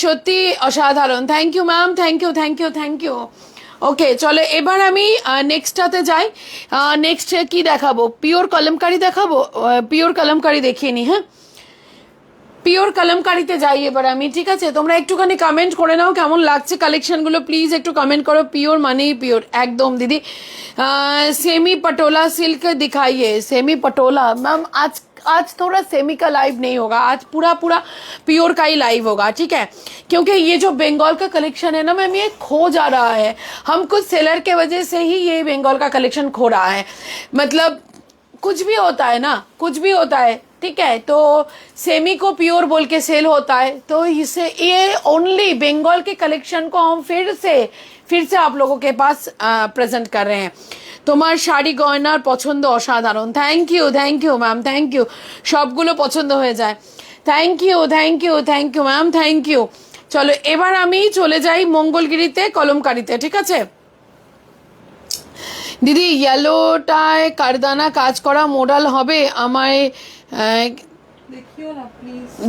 সত্যি অসাধারণ। Thank you ma'am, thank you. Okay, চলো এবার আমি নেক্সটটাতে যাই। নেক্সট কি দেখাবো? পিওর কলমকারি দেখাবো, পিওর কলমকারি দেখিয়ে নি। হ্যাঁ, পিওর কলমকারিতে যাই এবার আমি, ঠিক আছে? তোমরা একটুখানি কমেন্ট করে নাও কেমন লাগছে কালেকশনগুলো, প্লিজ একটু কমেন্ট করো। পিওর মানেই পিওর, একদম দিদি। सेमी पटोला सिल्क दिखाइए, सेमी पटोला मैम। आज थोड़ा सेमी का लाइव नहीं होगा, आज पूरा प्योर का ही लाइव होगा, ठीक है? क्योंकि ये जो बंगाल का कलेक्शन है ना मैम, ये खो जा रहा है, हम कुछ सेलर के वजह से ही ये बंगाल का कलेक्शन खो रहा है। मतलब कुछ भी होता है ना, कुछ भी होता है, ठीक है? तो सेमी को प्योर बोल के सेल होता है, तो इसे ये ओनली बंगाल के कलेक्शन को हम फिर से आप लोगों के पास प्रेजेंट कर रहे हैं। তোমার শাড়ি গয়নার পছন্দ অসাধারণ, thank you ma'am, thank you. সবগুলো পছন্দ হয়ে যায়, thank you ma'am, thank you. চলো এবার আমি চলে যাই মঙ্গলগিরিতে কলমকারিতে, ঠিক আছে? দিদি ইয়েলোটায় কারদানা কাজ করা মডেল হবে আমায়,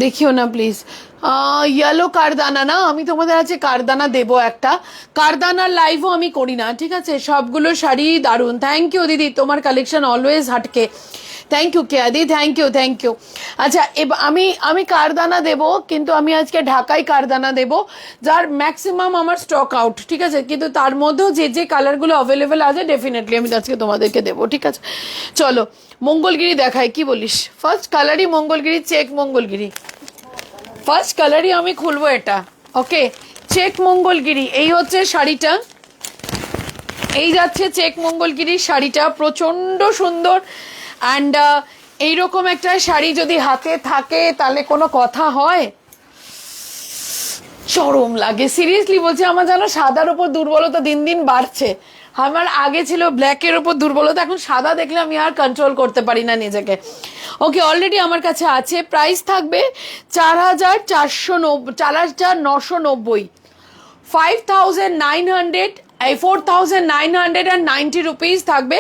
দেখিও না প্লিজ। ইয়েলো কারদানা না, আমি তোমাদের আছে কারদানা দেবো একটা, কারদানার লাইভও আমি করি না, ঠিক আছে? সবগুলো শাড়ি দারুণ, থ্যাংক ইউ দিদি, তোমার কালেকশন অলওয়েজ হাটকে। থ্যাংক ইউ কেয়াদি, থ্যাংক ইউ। আচ্ছা, এবার আমি কারদানা দেবো, কিন্তু আমি আজকে ঢাকায় কারদানা দেবো, যার ম্যাক্সিমাম আমার স্টক আউট, ঠিক আছে? কিন্তু তার মধ্যেও যে কালারগুলো অ্যাভেলেবেল আছে ডেফিনেটলি আমি আজকে তোমাদেরকে দেবো, ঠিক আছে? চলো মঙ্গলগিরি দেখাই, কি বলিস? ফার্স্ট কালারই মঙ্গলগিরি, চেক মঙ্গলগিরি, ফার্স্ট কালারই আমি খুলবো এটা। ওকে, চেক মঙ্গলগিরি, এই হচ্ছে শাড়িটা, এই যাচ্ছে চেক মঙ্গলগিরির শাড়িটা, প্রচন্ড সুন্দর। অ্যান্ড এইরকম একটা শাড়ি যদি হাতে থাকে তাহলে কোনো কথা হয়? চরম লাগে, সিরিয়াসলি বলছি। আমার যেন সাদার ওপর দুর্বলতা দিন দিন বাড়ছে। আমার আগে ছিল ব্ল্যাকের ওপর দুর্বলতা, এখন সাদা দেখলে আমি আর কন্ট্রোল করতে পারি না নিজেকে। ওকে, অলরেডি আমার কাছে আছে, প্রাইস থাকবে 4990, 4990 রুপিস থাকবে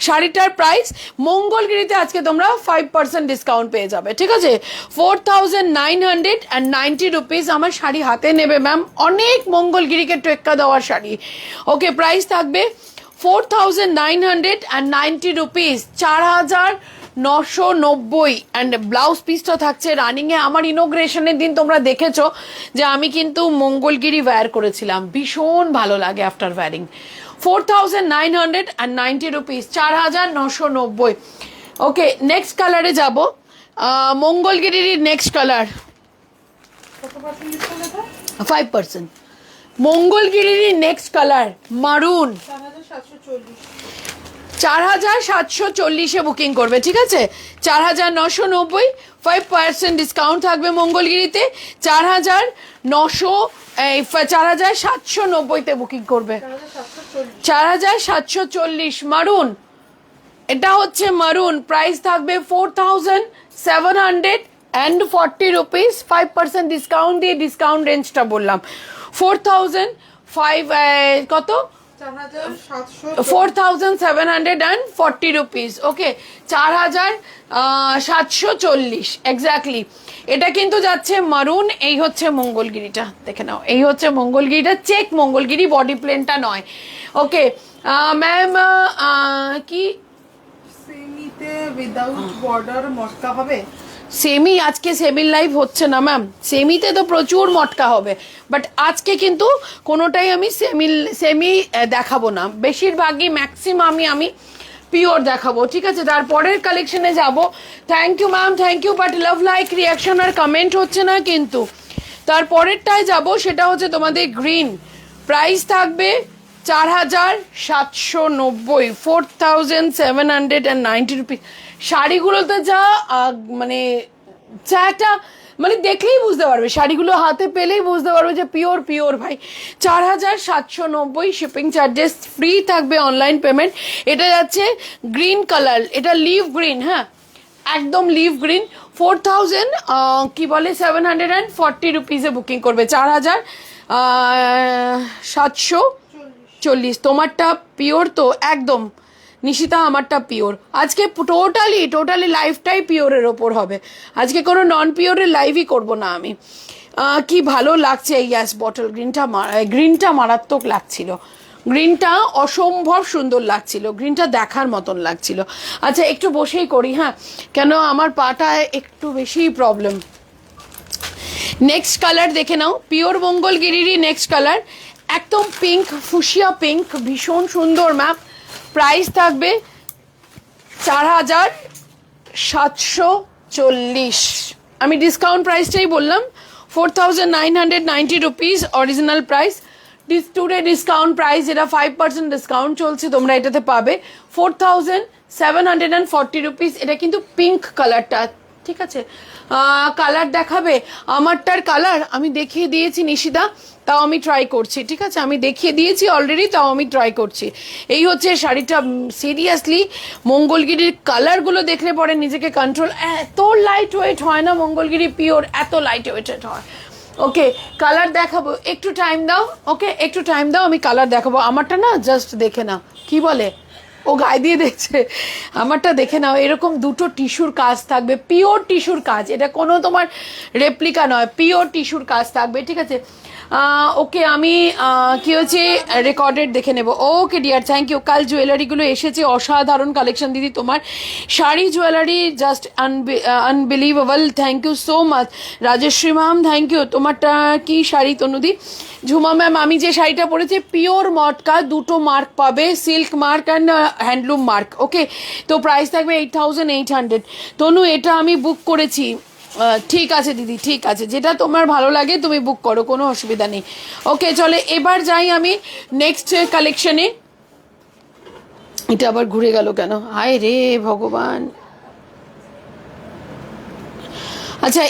শাড়িটার প্রাইস। মঙ্গলগিরিতে আজকে তোমরা 5% ডিসকাউন্ট পেয়ে যাবে, ঠিক আছে? 4990 রুপিস আমার শাড়ি হাতে নেবে ম্যাম, অনেক মঙ্গলগিরিকে টেক্কা দেওয়ার শাড়ি। ওকে, প্রাইস থাকবে 4990 রুপিস, 4990। অ্যান্ড ব্লাউজ পিসটা থাকছে রানিংয়ে। আমার ইনোগ্রেশনের দিন তোমরা দেখেছো যে আমি কিন্তু মঙ্গলগিরি ওয়্যার করেছিলাম, ভীষণ ভালো লাগে আফটার ওয়্যারিং। 4990 রুপিস, 4990। ওকে, নেক্সট কালারে যাব। মঙ্গলগিরির নেক্সট কালার 5%। মঙ্গলগিরির নেক্সট কালার মারুন, 4740 বুকিং করবে, ঠিক আছে? 4990, 5% ডিসকাউন্ট থাকবে মঙ্গলগিরিতে, 4790 বুকিং করবে, 4740 মারুন। এটা হচ্ছে মারুন, প্রাইস থাকবে 4740 রুপিস, 5% ডিসকাউন্ট দিয়ে, ডিসকাউন্ট রেঞ্জটা বললাম 4005, কত 4740 রুপিস। ওকে, 4740 এক্স্যাক্টলি। এটা কিন্তু যাচ্ছে মারুন। এই হচ্ছে মঙ্গলগিরিটা, দেখে নাও, এই হচ্ছে মঙ্গলগিরিটা, চেক মঙ্গলগিরি, বডি প্লেনটা নয়। ওকে ম্যাম, কি সেমিতে উইদাউট বর্ডার মটকা হবে? সেমি, আজকে সেমির লাইভ হচ্ছে না ম্যাম। সেমিতে তো প্রচুর মটকা হবে, বাট আজকে কিন্তু কোনোটাই আমি সেমি দেখাবো না, বেশিরভাগই ম্যাক্সিমামই আমি পিওর দেখাবো, ঠিক আছে? তারপরের কালেকশনে যাব। Thank you ma'am, thank you, but love like reaction আর কমেন্ট হচ্ছে না কিন্তু। তারপরেরটায় যাব, সেটা হচ্ছে তোমাদের গ্রিন, প্রাইস থাকবে 4790, 4790 রুপিস। শাড়িগুলোতে যা মানে যা একটা মানে দেখলেই বুঝতে পারবে, শাড়িগুলো হাতে পেলেই বুঝতে পারবে যে পিওর পিওর ভাই। 4790, শিপিং চার্জেস ফ্রি থাকবে, অনলাইন পেমেন্ট। এটা যাচ্ছে গ্রিন কালার, এটা লিভ গ্রিন, হ্যাঁ একদম লিভ গ্রিন। 4000 কি বলে 740 রুপিসে বুকিং করবে, 4740। তোমারটা পিওর তো একদম, নিশিতা আমারটা পিওর। আজকে টোটালি লাইফটাই পিওরের ওপর হবে, আজকে কোনো নন পিওরের লাইভই করব না আমি। কি ভালো লাগছে এই গ্যাস বটল গ্রিনটা মারাত্মক লাগছিল, গ্রিনটা অসম্ভব সুন্দর লাগছিল, গ্রিনটা দেখার মতন লাগছিল। আচ্ছা একটু বসেই করি, হ্যাঁ, কেন আমার পাটায় একটু বেশি প্রবলেম। নেক্সট কালার দেখে নাও, পিওর মঙ্গলগিরিরই নেক্সট কালার, একদম পিঙ্ক, ফুশিয়া পিঙ্ক, ভীষণ সুন্দর ম্যাপ। প্রাইস থাকবে 4740। আমি ডিসকাউন্ট প্রাইসটাই বললাম, 4990 rupees original price. Today discount price, এটা 5% ডিসকাউন্ট চলছে, তোমরা এটাতে পাবে 4740 রুপিস। এটা কিন্তু পিঙ্ক কালারটা, ঠিক আছে? কালার দেখাবে, আমারটার কালার আমি দেখিয়ে দিয়েছি নিশিদা, তাও আমি ট্রাই করছি, ঠিক আছে? আমি দেখিয়ে দিয়েছি অলরেডি, তাও আমি ট্রাই করছি। এই হচ্ছে শাড়িটা। সিরিয়াসলি মঙ্গলগিরির কালারগুলো দেখলে পরে নিজেকে কন্ট্রোল, এত লাইট ওয়েট হয় না মঙ্গলগিরি পিওর, এত লাইট ওয়েটেড হয়। ওকে কালার দেখাবো, একটু টাইম দাও, ওকে একটু টাইম দাও, আমি কালার দেখাবো। আমারটা না জাস্ট দেখে নাও, কি বলে ও গায়ে দিয়ে দেখছে, আমারটা দেখে নাও। এরকম দুটো টিস্যুর কাজ থাকবে, পিওর টিস্যুর কাজ, এটা কোনো তোমার রেপ্লিকা নয়, পিওর টিস্যুর কাজ থাকবে, ঠিক আছে? ওকে আমি কি হচ্ছে রেকর্ডেড দেখে নেব। Okay dear, thank you. কাল জুয়েলারিগুলো এসেছে, অসাধারণ কালেকশন দিদি তোমার। Sari jewellery just unbelievable, thank you so much. Rajashree ma'am thank you. তোমারটা কি শাড়ি তনুদি? ঝুমা ম্যাম, আমি যে শাড়িটা পরেছি পিওর মটকা, দুটো মার্ক পাবে, silk mark and handloom mark. Okay, তো প্রাইস থাকবে 8800। তনু এটা আমি বুক করেছি। ঠিক আছে দিদি, ঠিক আছে, যেটা তোমার ভালো লাগে তুমি বুক করো, কোনো অসুবিধা নেই। ওকে চলে এবার যাই আমি নেক্সট কালেকশনে। এটা আবার ঘুরে গেল কেন, হায় রে ভগবান। আচ্ছা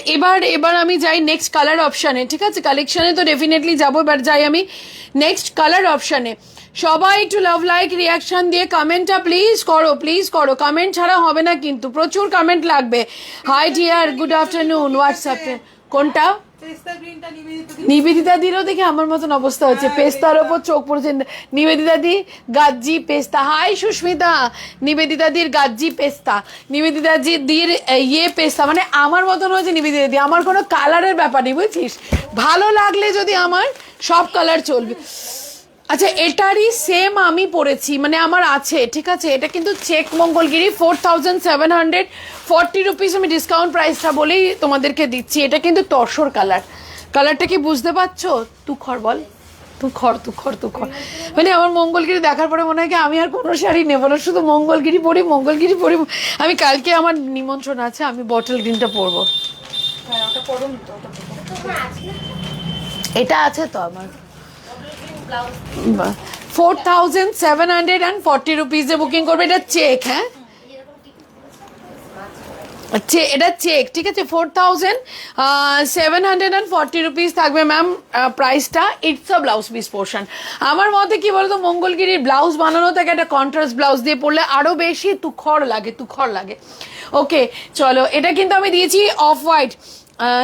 এবার আমি যাই নেক্সট কালার অপশানে, ঠিক আছে? কালেকশনে তো ডেফিনেটলি যাবো, এবার যাই আমি নেক্সট কালার অপশানে। সবাই একটু লাভ লাইক রিয়াকশন দিয়ে কমেন্টটা প্লিজ করো, কমেন্ট ছাড়া হবে না কিন্তু, প্রচুর কমেন্ট লাগবে। High deer, good afternoon. হোয়াটসঅ্যাপে কোনটা? নিবেদিতা দিরও দেখে আমার মতন অবস্থা হচ্ছে, পেস্তার ওপর চোখ পড়েছে। নিবেদিতা দি গাজ্জি পেস্তা, হাই সুস্মিতা। নিবেদিতা দির গাজ্জি পেস্তা, নিবেদিতা দির ইয়ে পেস্তা, মানে আমার মতন হয়েছে নিবেদিতা দি। আমার কোনো কালারের ব্যাপার নেই, বুঝছিস? ভালো লাগলে যদি আমার সব কালার চলবে। আচ্ছা এটারই সেম আমি পরেছি, মানে আমার আছে, ঠিক আছে? এটা কিন্তু চেক মঙ্গলগিরি, 4740 রুপিস আমি ডিসকাউন্ট প্রাইসটা বলেই তোমাদেরকে দিচ্ছি। এটা কিন্তু তসর কালারটা কি বুঝতে পারছো? তুখর বল, তুখর। মানে আমার মঙ্গলগিরি দেখার পরে মনে হয় কি আমি আর কোনো শাড়ি নেবো না, শুধু মঙ্গলগিরি পরি। আমি কালকে আমার নিমন্ত্রণ আছে, আমি বটল গ্রিনটা পরবো। এটা আছে তো আমার। 4740 রুপিসে বুকিং করবে, এটা চেক, হ্যাঁ এটা চেক, ঠিক আছে? 4740 রুপিস থাকবে ম্যাম প্রাইসটা। It's a blouse piece portion. আমার মতে কি বলতো, মঙ্গলগিরির ব্লাউজ বানানো থাকে একটা কন্ট্রাস্ট ব্লাউজ দিয়ে পরলে আরো বেশি তুখর লাগে। ওকে চলো, এটা কিন্তু আমি দিয়েছি অফ হোয়াইট।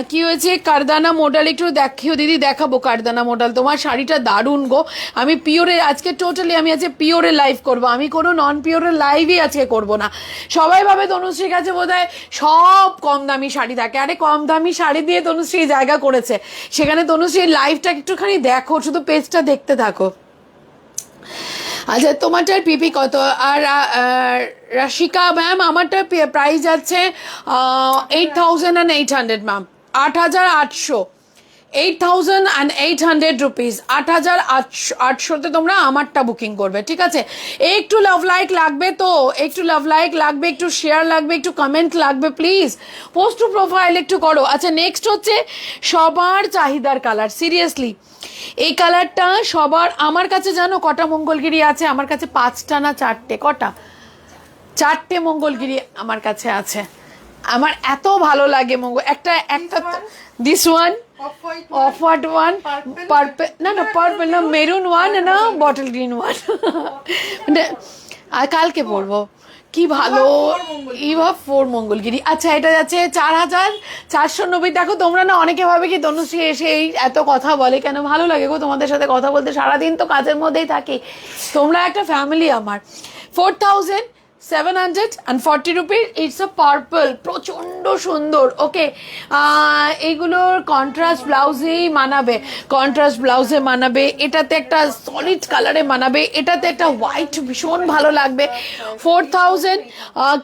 কি হয়েছে, কারদানা মডেল একটু দেখিও দিদি, দেখাবো কারদানা মডেল। তোমার শাড়িটা দারুণ গো। আমি পিওরে আজকে টোটালি আমি আজকে পিওরে লাইভ করব, আমি কোনো নন পিওরের লাইভই আজকে করব না। সবাই ভাবে তনুশ্রীর কাছে বোধহয় সব কম দামি শাড়ি থাকে, আরে কম দামি শাড়ি দিয়ে তনুশ্রী জায়গা করেছে, সেখানে তনুশ্রীর লাইভটা একটুখানি দেখো, শুধু পেজটা দেখতে থাকো। আচ্ছা তোমারটার পিপি কত? আর রাশিকা ম্যাম আমারটার প্রাইস আছে 8,800 ম্যাম, 8,800, 8,800 রুপিস, 8,800তে তোমরা আমারটা বুকিং করবে, ঠিক আছে? একটু লাভ লাইক লাগবে, তো একটু লাভ লাইক লাগবে, একটু শেয়ার লাগবে, একটু কমেন্ট লাগবে, প্লিজ পোস্ট টু প্রোফাইল একটু করো। আচ্ছা নেক্সট হচ্ছে সবার চাহিদার কালার, সিরিয়াসলি এই কালারটা সবার। আমার কাছে জানো কটা মঙ্গলগিরি আছে? আমার কাছে 5টা না 4টে, কটা 4টে মঙ্গলগিরি আমার কাছে আছে। আমার এত ভালো লাগে একটা this one, off white one, purple না পার্পল না, মেরুন ওয়ান না, বটল গ্রিন ওয়ান। আর কালকে পরবো, কি ভালো। ইভা 4 মঙ্গলগিরি। আচ্ছা এটা যাচ্ছে 4,490। দেখো তোমরা না অনেকে ভাবে কি তনুশ্রী এসে এই এত কথা বলে কেন, ভালো লাগে গো তোমাদের সাথে কথা বলতে, সারাদিন তো কাজের মধ্যেই থাকি, তোমরা একটা ফ্যামিলি আমার। 4,740 রুপিস, ইটস আ পার্পল, প্রচণ্ড সুন্দর। ওকে এইগুলোর কন্ট্রাস্ট ব্লাউজেই মানাবে, কন্ট্রাস্ট ব্লাউজে মানাবে, এটাতে একটা সলিড কালারে মানাবে, এটাতে একটা হোয়াইট ভীষণ ভালো লাগবে। 4,000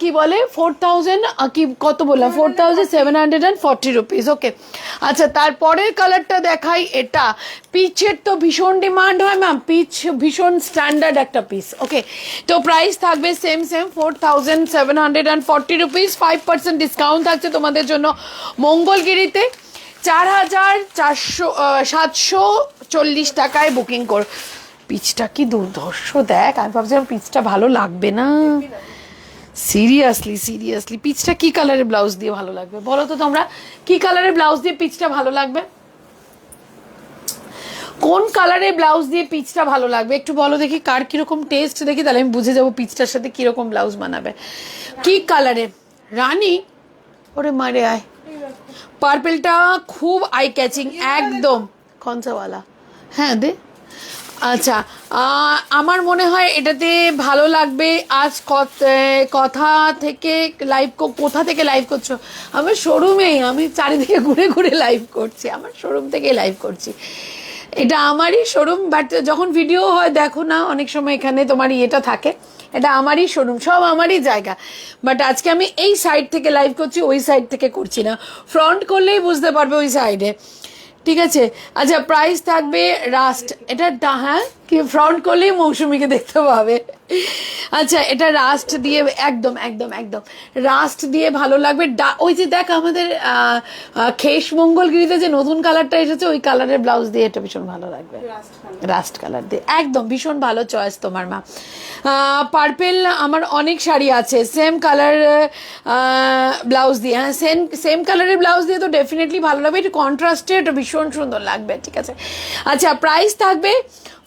কি বলে 4,000 কি কত বললাম, 4,740 রুপিস। ওকে আচ্ছা তারপরের কালারটা দেখাই, এটা পিচের তো ভীষণ ডিমান্ড হয় ম্যাম, পিচ ভীষণ স্ট্যান্ডার্ড একটা পিস। ওকে তো প্রাইস থাকবে সেম 4,740 রুপিস, 5% ডিসকাউন্ট থাকছে তোমাদের জন্য মঙ্গলগিরিতে। 4,740 টাকায় বুকিং কর। পিচটা কি দুর্ধর্ষ দেখ, আমি ভাবছিলাম পিচটা ভালো লাগবে না, সিরিয়াসলি পিচটা কি কালারের ব্লাউজ দিয়ে ভালো লাগবে বলো তো তোমরা, কি কালারের ব্লাউজ দিয়ে পিচটা ভালো লাগবে, কোন কালারের ব্লাউজ দিয়ে পিচটা ভালো লাগবে একটু বলো দেখি, কার কিরকম টেস্ট দেখি, তাহলে আমি বুঝে যাবো পিচটার সাথে কিরকম ব্লাউজ বানাবে। কি কালারে? রানী, ওরে মারে আয়, পার্পেলটা খুব আই ক্যাচিং একদম। কনসাওয়ালা, হ্যাঁ দে। আচ্ছা আমার মনে হয় এটাতে ভালো লাগবে। আজ কোথা থেকে লাইভ করছো? আমার শোরুমেই, আমি চারিদিকে ঘুরে ঘুরে লাইভ করছি, আমার শোরুম থেকে লাইভ করছি, এটা আমারই শোরুম। বাট যখন ভিডিও হয় দেখো না অনেক সময় এখানে তোমার ইয়েটা থাকে, এটা আমারই শোরুম, সব আমারই জায়গা। বাট আজকে আমি এই সাইড থেকে লাইভ করছি, ওই সাইড থেকে করছি না, ফ্রন্ট করলেই বুঝতে পারবে ওই সাইডে, ঠিক আছে? আচ্ছা প্রাইস থাকবে রাস্ট, এটা হ্যাঁ কি ফ্রন্ট করলেই মৌসুমীকে দেখতে পাবে। আচ্ছা এটা রাস্ট দিয়ে একদম রাস্ট দিয়ে ভালো লাগবে। ওই যে দেখ আমাদের খেস মঙ্গলগিরিতে যে নতুন কালারটা এসেছে ওই কালারের ব্লাউজ দিয়ে এটা ভীষণ ভালো লাগবে, রাস্ট কালার দিয়ে একদম ভীষণ ভালো চয়েস তোমার মা। পার্পেল আমার অনেক শাড়ি আছে সেম কালার ব্লাউজ দিয়ে, হ্যাঁ সেম কালারের ব্লাউজ দিয়ে তো ডেফিনেটলি ভালো লাগবে, একটু কন্ট্রাস্টে এটা ভীষণ সুন্দর লাগবে, ঠিক আছে? আচ্ছা প্রাইস থাকবে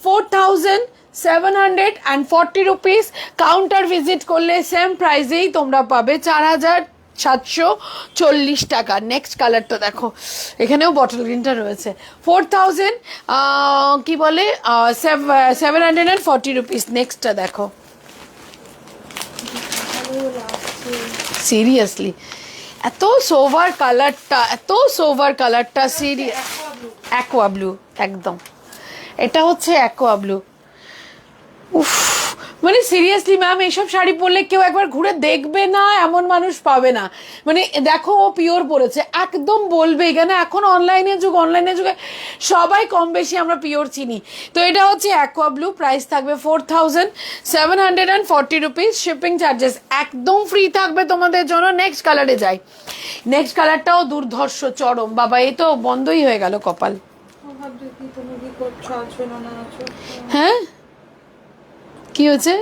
4,740 রুপিস। কাউন্টার ভিজিট করলে সেম প্রাইসেই তোমরা পাবে 4,740 টাকা। নেক্সট কালারটা দেখো, এখানেও বটল গ্রিনটা রয়েছে। 4,000 কি বলে 740 রুপিস। নেক্সটটা দেখো, সিরিয়াসলি এত সোভার কালারটা সিরিয়াস অ্যাকোয়া ব্লু একদম, এটা হচ্ছে অ্যাকোয়া ব্লু। উফ মানে সিরিয়াসলি ম্যাম এইসব শাড়ি পরলে কেউ একবার ঘুরে দেখবে না এমন মানুষ পাবে না। মানে দেখো ও পিওর পরেছে একদম বলবে, এখানে এখন অনলাইনের যুগে সবাই কম বেশি আমরা পিওর চিনি। তো এটা হচ্ছে অ্যাকোয়া ব্লু, প্রাইস থাকবে 4,740 রুপিস, শিপিং চার্জেস একদম ফ্রি থাকবে তোমাদের জন্য। নেক্সট কালারে যাই, নেক্সট কালারটাও দুর্ধর্ষ চরম, বাবা এই তো বন্ধই হয়ে গেল কপাল। হ্যাঁ কি হয়েছে?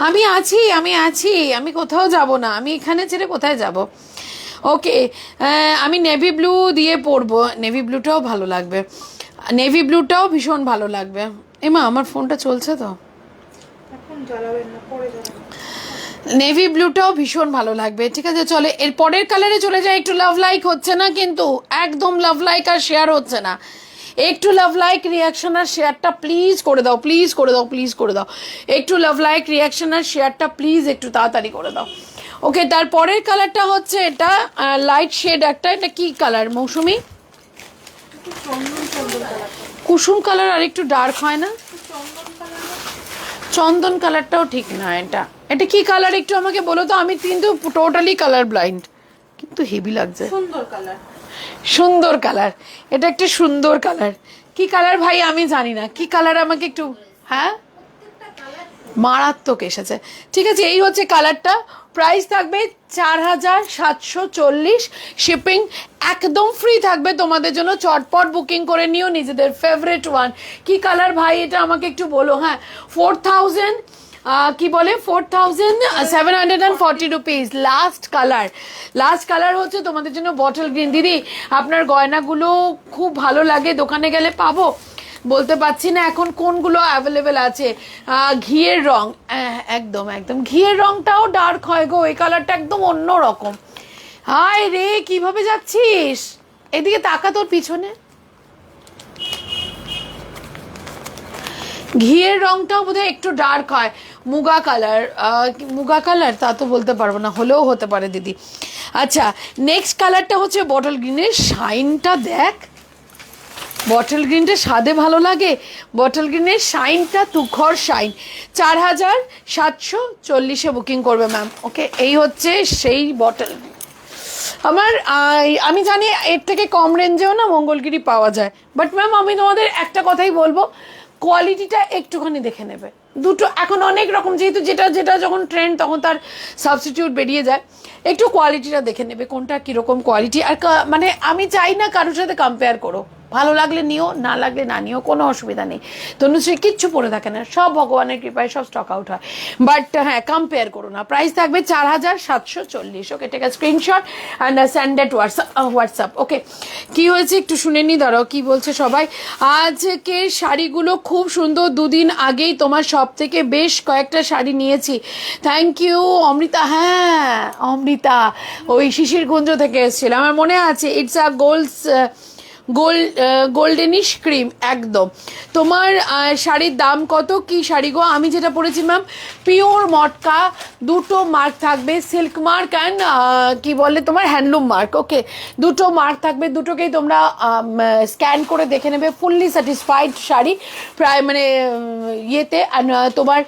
আমি আছি, আমি কোথাও যাব না, আমি এখানে ছেড়ে কোথায় যাব। ওকে আমি নেভি ব্লু দিয়ে পরবো, নেভি ব্লুটাও ভালো লাগবে, নেভি ব্লুটাও ভীষণ ভালো লাগবে। এমা আমার ফোনটা চলছে তো, নেভি ব্লুটাও ভীষণ ভালো লাগবে। ঠিক আছে, চলে এর পরের কালারে চলে যায়। একটু লাভ লাইক হচ্ছে না কিন্তু, একদম লাভ লাইক আর শেয়ার হচ্ছে না। একটু লাভ লাইক রিয়াকশন আর শেয়ারটা প্লিজ করে দাও, প্লিজ করে দাও, প্লিজ করে দাও। একটু লাভ লাইক রিয়াকশন আর শেয়ারটা প্লিজ একটু তাড়াতাড়ি করে দাও। ওকে, তারপরের কালারটা হচ্ছে এটা লাইট শেড একটা। এটা কি কালার মৌসুমি? কুসুম কালার আর একটু ডার্ক হয় না? চন্দন কালারটাও ঠিক না। এটা এটা কি কালার একটু আমাকে বলো তো। আমি কিন্তু টোটালি কালার ব্লাইন্ড, কিন্তু হেভি লাগছে। সুন্দর কালার, সুন্দর কালার। এটা একটা সুন্দর কালার। কি কালার ভাই আমি জানি না কি কালার, আমাকে একটু। হ্যাঁ, মারাত্মক এসেছে। ঠিক আছে, এই হচ্ছে কালারটা। প্রাইস থাকবে 4740। শিপিং একদম ফ্রি থাকবে তোমাদের জন্য। চটপট বুকিং করে নিও নিজেদের ফেভারিট ওয়ান। কি কালার ভাই এটা আমাকে একটু বলো। হ্যাঁ, 4000 কি বলে 4740 rupees. Last colour, last colour হচ্ছে তোমাদের জন্য বটল গ্রিন। দিদি আপনার গয়নাগুলো খুব ভালো লাগে, দোকানে গেলে পাবো? বলতে পারছি না এখন কোনগুলো অ্যাভেলেবেল আছে। ঘিয়ের রং, একদম একদম ঘিয়ের রংটাও ডার্ক হয় গো, এই কালারটা একদম অন্য রকম। হায় রে, কিভাবে যাচ্ছিস? এদিকে তাকা তোর পিছনে। ঘিয়ের রংটাও বোধহয় একটু ডার্ক হয়। মুগা কালার, মুগা কালার তা তো বলতে পারবো না, হলেও হতে পারে দিদি। আচ্ছা, নেক্সট কালারটা হচ্ছে বটল গ্রিনের। শাইনটা দেখ, বটল গ্রিনটা স্বাদে ভালো লাগে। বটল গ্রিনের শাইনটা তুখর শাইন। 4740 বুকিং করবে ম্যাম। ওকে, এই হচ্ছে সেই বটল। আমার আমি জানি এর থেকে কম রেঞ্জেও না মঙ্গলগিরি পাওয়া যায়, বাট ম্যাম আমি তোমাদের একটা কথাই বলবো, কোয়ালিটিটা একটুখানি দেখে নেবে। দুটো এখন অনেক রকম, যেহেতু যেটা যেটা যখন ট্রেন্ড তখন তার সাবস্টিটিউট বেরিয়ে যায়। একটু কোয়ালিটিটা দেখে নেবে কোনটা কীরকম কোয়ালিটি। আর মানে আমি চাই না কারোর সাথে কম্পেয়ার করো, ভালো লাগলে নিও, না লাগলে না নিও, কোনো অসুবিধা নেই। তনুশ্রী কিচ্ছু পরে থাকে না, সব ভগবানের কৃপায় সব স্টক আউট হয়। বাট হ্যাঁ, কম্পেয়ার করো না। প্রাইস থাকবে 4740। Okay, take a screenshot and send it WhatsApp. Okay, কি হয়েছে একটু শুনে নি, দাঁড়াও কি বলছে সবাই। আজকের শাড়িগুলো খুব সুন্দর, দুদিন আগেই তোমার সব থেকে বেশ কয়েকটা শাড়ি নিয়েছি। Thank you Amrita. হ্যাঁ অমৃতা ওই শিশিরকুঞ্জ থেকে এসেছিল, আমার মনে আছে। ইটস আ গোল্ডেনিশ ক্রিম একদম। তোমার শাড়ির দাম কত? কি শাড়ি গো? আমি যেটা পরেছি ম্যাম পিওর মটকা, দুটো মার্ক থাকবে, সিল্ক মার্ক অ্যান্ড কি বলে তোমার হ্যান্ডলুম মার্ক। ওকে, দুটো মার্ক থাকবে, দুটোকেই তোমরা স্ক্যান করে দেখে নেবে। ফুললি স্যাটিসফাইড শাড়ি প্রায় মানে ইয়েতে। তোমার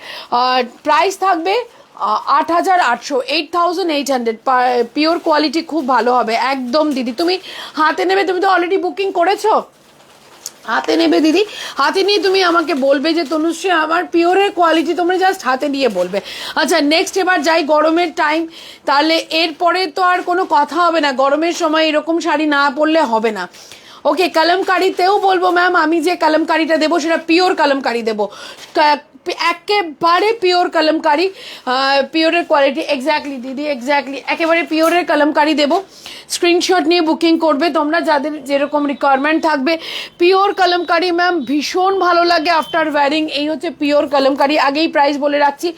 প্রাইস থাকবে 8800, 8800। পিওর কোয়ালিটি খুব ভালো হবে একদম। দিদি তুমি হাতে নেবে, তুমি তো অলরেডি বুকিং করেছো, হাতে নেবে দিদি। হাতে নিয়ে তুমি আমাকে বলবে যে তনুশ্রী আমার পিওরের কোয়ালিটি, তোমরা জাস্ট হাতে নিয়ে বলবে। আচ্ছা, নেক্সট এবার যাই গরমের টাইম, তাহলে এরপরে তো আর কোনো কথা হবে না। গরমের সময় এরকম শাড়ি না পরলে হবে না। ওকে, কলমকারিতেও বলবো ম্যাম, আমি যে কলমকারিটা দেবো সেটা পিওর কলমকারি দেবো, একেবারে পিওর কলমকারি। পিওরের কোয়ালিটি এক্স্যাক্টলি দিদি, এক্স্যাক্টলি একেবারে পিওরের কলমকারি দেবো। স্ক্রিনশট নিয়ে বুকিং করবে তোমরা যাদের যেরকম রিকোয়ারমেন্ট থাকবে। পিওর কলমকারি ম্যাম ভীষণ ভালো লাগে আফটার ওয়্যারিং। এই হচ্ছে পিওর কলমকারি। আগেই প্রাইস বলে রাখছি,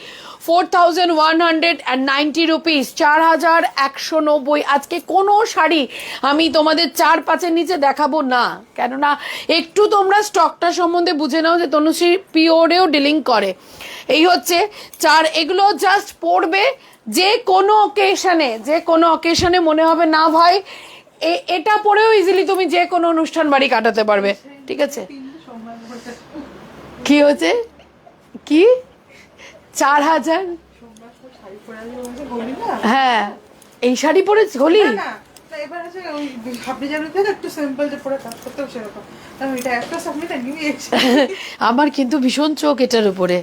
4190 রুপিস, 4190। আজকে কোনো শাড়ি আমি তোমাদের 4-5-এর নিচে দেখাবো না, কেননা একটু তোমরা স্টকটা সম্বন্ধে বুঝে নাও যে তনুশ্রী পিওরেও ডিলিং করে। এই হচ্ছে এগুলো জাস্ট পড়বে যে কোনো অকেশনে, যে কোনো অকেশনে মনে হবে না ভাই এটা পরেও ইজিলি তুমি যে কোনো অনুষ্ঠান বাড়ি কাটাতে পারবে। ঠিক আছে, কি হচ্ছে কি 4000? হ্যাঁ, এই শাড়ি পরেছি হোলি। এবার আছে ওই হাবড়ি জানুতে একটু সিম্পল যে পরে কাজ করতে সেরকম, কারণ এটা একটা সামনে নিয়ে আমার কিন্তু ভীষণ চোখ এটার উপরে,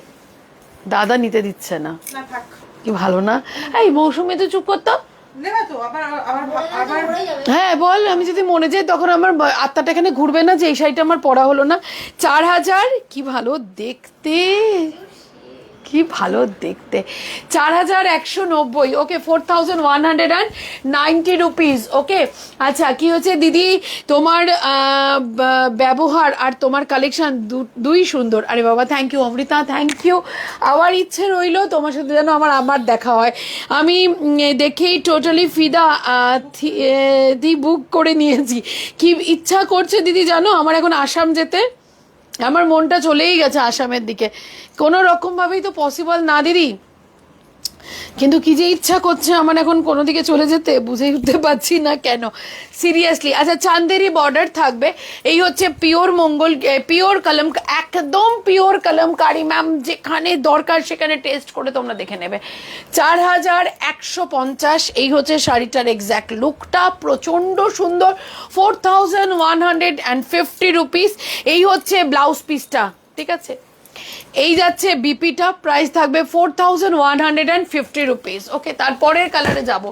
দাদা নিতে দিচ্ছে না। না থাক, কি ভালো না। এই মৌসুমী তো চুপ করতো। নেবা তো আবার আবার আবার হ্যাঁ বল, আমি যদি মনে যাই তখন আমার আত্মাটা এখানে ঘুরবে না যে এই শাড়িটা আমার পরা হলো না। 4000, কি ভালো দেখতে, কি কি ভালো দেখতে, 4190, ওকে, 4190 রুপিস, ওকে। আচ্ছা, কি হচ্ছে দিদি, তোমার ব্যবহার আর তোমার কালেকশন দুই সুন্দর। আরে বাবা, thank you Amrita, thank you. আমার ইচ্ছে রইলো তোমার সাথে যেন আমার দেখা হয়। আমি দেখেই টোটালি ফিদা দি বুক করে নিয়েছি। কি ইচ্ছা করছে দিদি জানো আমার এখন আসাম যেতে, আমার মনটা চলেই গেছে আসামের দিকে। কোনো রকমভাবেই তো পসিবল না দিদি, কিন্তু কি যে ইচ্ছা করছে আমার এখন কোনো দিকে চলে যেতে, বুঝে উঠতে পারছি না কেন, সিরিয়াসলি। আচ্ছা, চান্দেরি বর্ডার থাকবে, এই হচ্ছে পিওর মঙ্গল, পিওর কলম, একদম পিওর কলমকারি ম্যাম, যেখানে দরকার সেখানে টেস্ট করে তোমরা দেখে নেবে। 4150, এই হচ্ছে শাড়িটার এক্স্যাক্ট লুকটা, প্রচণ্ড সুন্দর। 4150 রুপিস, এই হচ্ছে ব্লাউজ পিসটা, ঠিক আছে। এই যাচ্ছে বিপিটা, প্রাইস থাকবে 4150 রুপিস, ওকে। তারপরের কালারে যাব,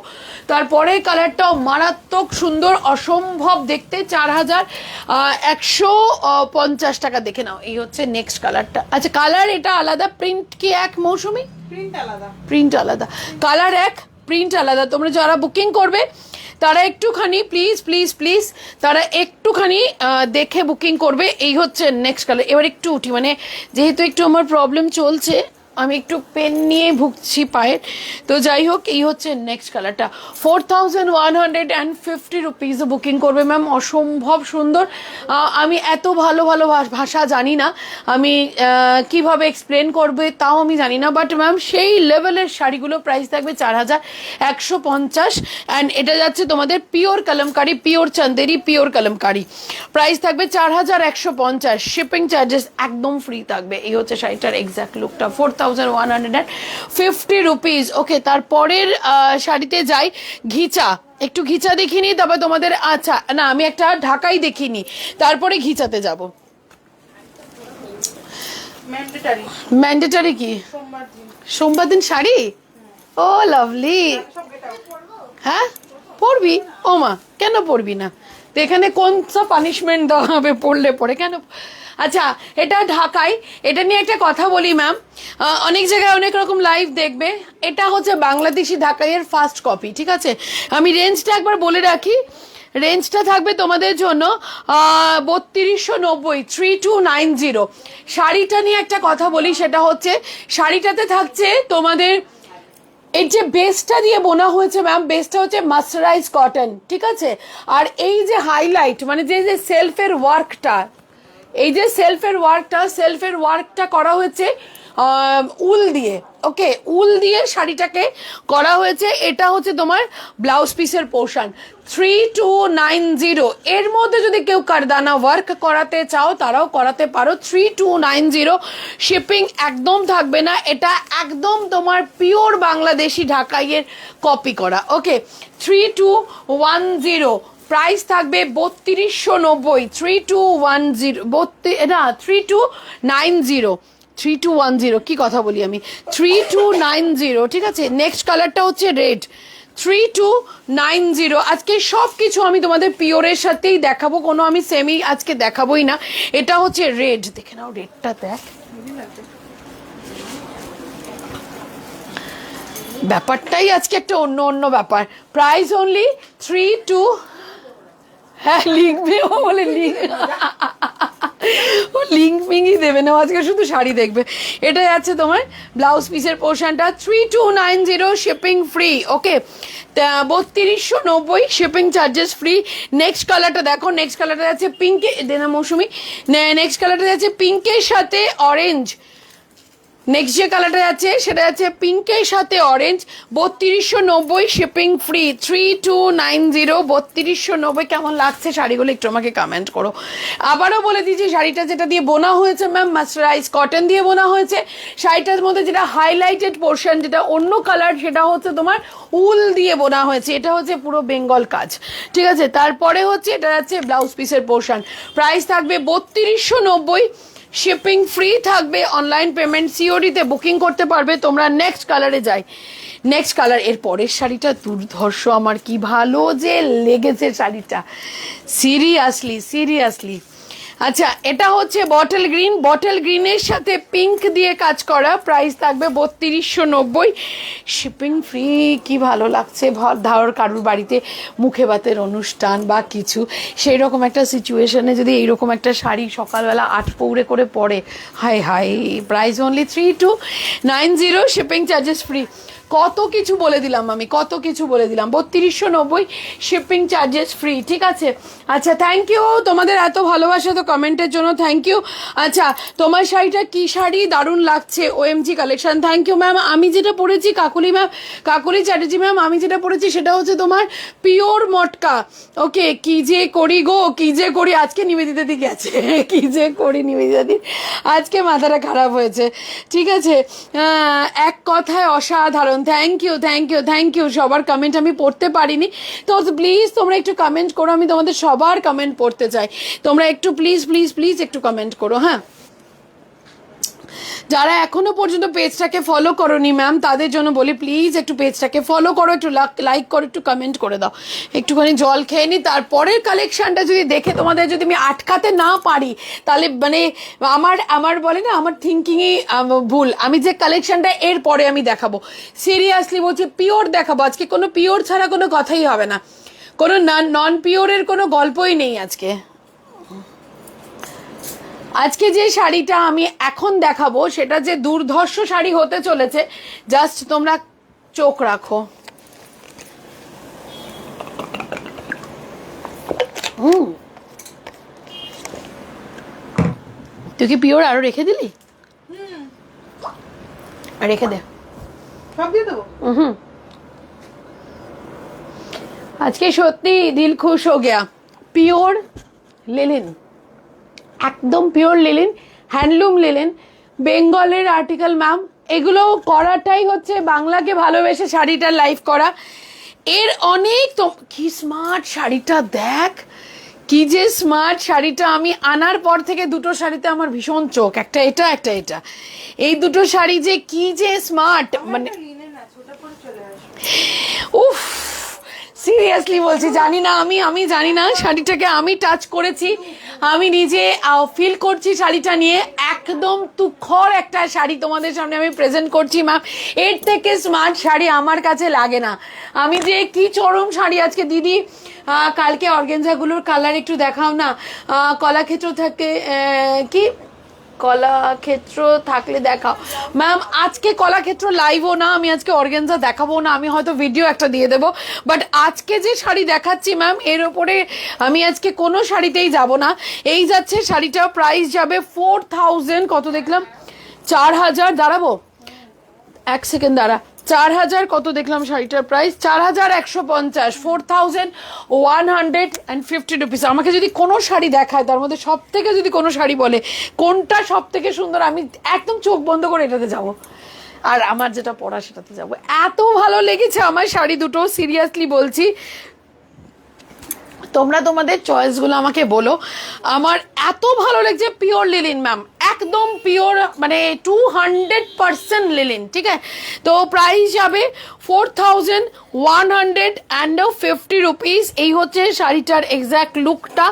তারপরের কালারটাও মারাত্মক সুন্দর, অসম্ভব দেখতে, 4150 টাকা, দেখে নাও। এই হচ্ছে নেক্সট কালারটা। আচ্ছা, কালার এটা আলাদা, প্রিন্ট কি এক মৌসুমি? প্রিন্ট আলাদা, কালার এক, প্রিন্ট আলাদা। তোমরা যারা বুকিং করবে তারা একটুখানি প্লিজ প্লিজ প্লিজ তারা একটুখানি দেখে বুকিং করবে। এই হচ্ছে নেক্সট কালার। এবার একটু উঠি, মানে যেহেতু একটু আমার প্রবলেম চলছে, আমি একটু পেন নিয়ে ভুগছি পায়ের, তো যাই হোক, এই হচ্ছে নেক্সট কালারটা। 4150 রুপিসে বুকিং করবে ম্যাম, অসম্ভব সুন্দর। আমি এত ভালো ভালো ভাষা জানি না, আমি কিভাবে এক্সপ্লেন করবে তাও আমি জানি না, বাট ম্যাম সেই লেভেলের শাড়িগুলো, প্রাইস থাকবে 4150, অ্যান্ড এটা যাচ্ছে তোমাদের pure kalamkari, pure Chanderi, pure kalamkari, price থাকবে 4150, শিপিং চার্জেস একদম ফ্রি থাকবে। এই হচ্ছে শাড়িটার এক্স্যাক্ট লুকটা, 4150 রুপিস, ওকে। তারপরের শাড়িতে যাই, ঘিচা, একটু ঘিচা দেখিনি, তবে তোমাদের, আচ্ছা না, আমি একটা ঢাকাই দেখিনি, তারপরে ঘিচাতে যাব। ম্যান্ডেটারি কি সোমবার দিন শাড়ি? ও লাভলি, হ্যাঁ পড়বি, ও মা কেন পড়বি না, তো এখানে কোন সব পানিশমেন্ট দেওয়া হবে পড়লে পরে, কেন? আচ্ছা, এটা ঢাকায়, এটা নিয়ে একটা কথা বলি ম্যাম, অনেক জায়গায় অনেক রকম লাইভ দেখবে, এটা হচ্ছে বাংলাদেশি ঢাকাইয়ের ফার্স্ট কপি, ঠিক আছে। আমি রেঞ্জটা একবার বলে রাখি, রেঞ্জটা থাকবে তোমাদের জন্য 3290, 3290। শাড়িটা নিয়ে একটা কথা বলি, সেটা হচ্ছে শাড়িটাতে থাকছে তোমাদের এই যে বেসটা দিয়ে বোনা হয়েছে ম্যাম, বেসটা হচ্ছে মার্সারাইজ কটন, ঠিক আছে। আর এই যে হাইলাইট, মানে যে যে সেলফের ওয়ার্কটা, এই যে সেলফের ওয়ার্কটা করা হয়েছে উল দিয়ে, ওকে, উল দিয়ে শাড়িটাকে করা হয়েছে। এটা হচ্ছে তোমার ব্লাউজ পিসের পোর্শন, 3290। এর মধ্যে যদি কেউ কারদানা ওয়ার্ক করাতে চাও তারাও করাতে পারো, 3290, শিপিং একদম থাকবে না, এটা একদম তোমার পিওর বাংলাদেশি ঢাকাইয়ের কপি করা, ওকে। 3210, প্রাইস থাকবে 3290, 3210, 3210, কি কথা বলি আমি, 3290, ঠিক আছে। নেক্সট কালারটা হচ্ছে রেড, 3290। আজকে সব কিছু আমি তোমাদের পিওরের সাথেই দেখাবো, কোনো আমি সেমি আজকে দেখাবোই না। এটা হচ্ছে রেড, দেখে নাও রেডটা, দেখ ব্যাপারটাই আজকে একটা অন্য ব্যাপার। প্রাইস অনলি 32, হ্যাঁ লিখবে, ও বলে ও লিঙ্ক ফিঙ্কই দেবে না, আজকে শুধু শাড়ি দেখবে। এটাই আছে তোমার ব্লাউজ পিসের পোর্শনটা, 3290, শিপিং ফ্রি, ওকে। 3290, শিপিং চার্জেস ফ্রি। নেক্সট কালারটা দেখো, নেক্সট কালারটা আছে পিঙ্কে, দেনা মৌসুমি, নেক্সট কালারটা আছে পিঙ্কের সাথে অরেঞ্জ। নেক্সট যে কালারটা আছে সেটা আছে পিঙ্কের সাথে অরেঞ্জ, 3290, শিপিং ফ্রি, 3290, 3290। কেমন লাগছে শাড়িগুলো একটু আমাকে কমেন্ট করো। আবারও বলে দিচ্ছি, শাড়িটা যেটা দিয়ে বোনা হয়েছে ম্যাম, মার্সারাইজ কটন দিয়ে বোনা হয়েছে। শাড়িটার মধ্যে যেটা হাইলাইটেড পোর্শন, যেটা অন্য কালার, সেটা হচ্ছে তোমার উল দিয়ে বোনা হয়েছে, এটা হচ্ছে পুরো বেঙ্গল কাজ, ঠিক আছে। তারপরে হচ্ছে এটা যাচ্ছে ব্লাউজ পিসের পোর্শন, প্রাইস থাকবে 3290, শিপিং ফ্রি থাকবে, অনলাইন পেমেন্ট, সিওডিতে বুকিং করতে পারবে তোমরা। নেক্সট কালারে যাই, নেক্সট কালার, এর পরের শাড়িটা দুর্ধর্ষ, আমার কি ভালো যে লেগেছে শাড়িটা, সিরিয়াসলি। আচ্ছা, এটা হচ্ছে বটল গ্রিন, বটল গ্রিনের সাথে পিঙ্ক দিয়ে কাজ করা, প্রাইস থাকবে 3290, শিপিং ফ্রি। কি ভালো লাগছে, ধর কারুর বাড়িতে মুখে ভাতের অনুষ্ঠান বা কিছু সেই রকম একটা সিচুয়েশনে যদি এইরকম একটা শাড়ি সকালবেলা 8 পৌড়ে করে পরে, high high, price only 3290, shipping charges free. কত কিছু বলে দিলাম আমি, কত কিছু বলে দিলাম। 3290, শিপিং চার্জেস ফ্রি, ঠিক আছে। আচ্ছা, থ্যাংক ইউ তোমাদের এত ভালোবাসা, তো কমেন্টের জন্য থ্যাংক ইউ। আচ্ছা, তোমার শাড়িটা কি শাড়ি, দারুণ লাগছে, OMG collection, thank you ma'am. আমি যেটা পরেছি কাকুলি ম্যাম, কাকুলি চ্যাটার্জি ম্যাম, আমি যেটা পরেছি সেটা হচ্ছে তোমার পিওর মটকা। ওকে, কি যে করি গো, কি যে করি, আজকে নিবেদিতা দি গেছে, কি যে করি নিবেদিতা দি, আজকে মাথাটা খারাপ হয়েছে, ঠিক আছে। এক কথায় অসাধারণ, thank you thank you thank you. সবার কমেন্ট আমি পড়তে পারিনি, তো প্লিজ তোমরা একটু কমেন্ট করো, আমি তোমাদের সবার কমেন্ট পড়তে চাই, তোমরা একটু প্লিজ প্লিজ প্লিজ একটু কমেন্ট করো। হ্যাঁ, যারা এখনো পর্যন্ত পেজটাকে ফলো করোনি ম্যাম, তাদের জন্য বলি প্লিজ একটু পেজটাকে ফলো করো, একটু লাইক করো, একটু কমেন্ট করে দাও, একটুখানি জল খেয়ে নি। তারপরের কালেকশনটা যদি দেখে তোমাদের যদি আমি আটকাতে না পারি, তাহলে মানে আমার বলে না, আমার থিঙ্কিংই ভুল। আমি যে কালেকশনটা এর পরে আমি দেখাবো, সিরিয়াসলি বলছি পিওর দেখাবো আজকে, কোনো পিওর ছাড়া কোনো কথাই হবে না, কোনো নন পিওরের কোনো গল্পই নেই আজকে। আজকে যে শাড়িটা আমি এখন দেখাবো সেটা যে দুর্ধর্ষ শাড়ি হতে চলেছে, জাস্ট তোমরা চোখ রাখো। তুই কি পিওর আরো রেখে দিলি? রেখে দে, সব দিয়ে দেবো। আজকে সত্যি দিল খুশ হো গেয়া। পিওর লিলিন, একদম পিওর লিলিন, হ্যান্ডলুম লিলিন, বেঙ্গলের আর্টিকেল ম্যাম। এগুলো করাটাই হচ্ছে বাংলাকে ভালোবেসে শাড়িটা লাইভ করা। এর অনেক তো কি স্মার্ট শাড়িটা দেখ, কি যে স্মার্ট শাড়িটা। আমি আনার পর থেকে দুটো শাড়িতে আমার ভীষণ চোখ, একটা এটা একটা এটা, এই দুটো শাড়ি যে কি যে স্মার্ট, মানে উফ, সিরিয়াসলি বলছি, জানি না আমি জানি না শাড়িটাকে আমি টাচ করেছি, আমি নিজে ফিল করছি শাড়িটা নিয়ে, একদম তুখর একটা শাড়ি তোমাদের সামনে আমি প্রেজেন্ট করছি ম্যাম। এর থেকে স্মার্ট শাড়ি আমার কাছে লাগে না। আমি যে কি চরম শাড়ি আজকে দিদি, কালকে অর্গেনজাগুলোর কালার একটু দেখাও না, কলাক্ষেত্র থাকে কি, কলাক্ষেত্র থাকলে দেখাও ম্যাম। আজকে কলাক্ষেত্র লাইভও না, আমি আজকে অর্গেনজা দেখাবো না, আমি হয়তো ভিডিও একটা দিয়ে দেবো, বাট আজকে যে শাড়ি দেখাচ্ছি ম্যাম, এর ওপরে আমি আজকে কোনো শাড়িতেই যাব না। এই যাচ্ছে শাড়িটা, প্রাইস যাবে 4000, কত দেখলাম 4000, দাঁড়াবো এক সেকেন্ড দাঁড়া, 4000 কত দেখলাম শাড়িটার প্রাইস, 4150, 4150 রুপিস। আমাকে যদি কোনো শাড়ি দেখায় তার মধ্যে সব থেকে যদি কোনো শাড়ি বলে কোনটা সব থেকে সুন্দর, আমি একদম চোখ বন্ধ করে এটাতে যাব, আর আমার যেটা পরা সেটাতে যাব। এত ভালো লেগেছে আমার শাড়ি দুটো, সিরিয়াসলি বলছি। তোমরা তোমাদের চয়েসগুলো আমাকে বলো, আমার এত ভালো লাগছে। পিওর লিলিন ম্যাম, একদম পিওর, মানে 200% লিলিন, ঠিক আছে। তো প্রাইস যাবে 4150 রুপিস। এই হচ্ছে শাড়িটার এক্স্যাক্ট লুকটা,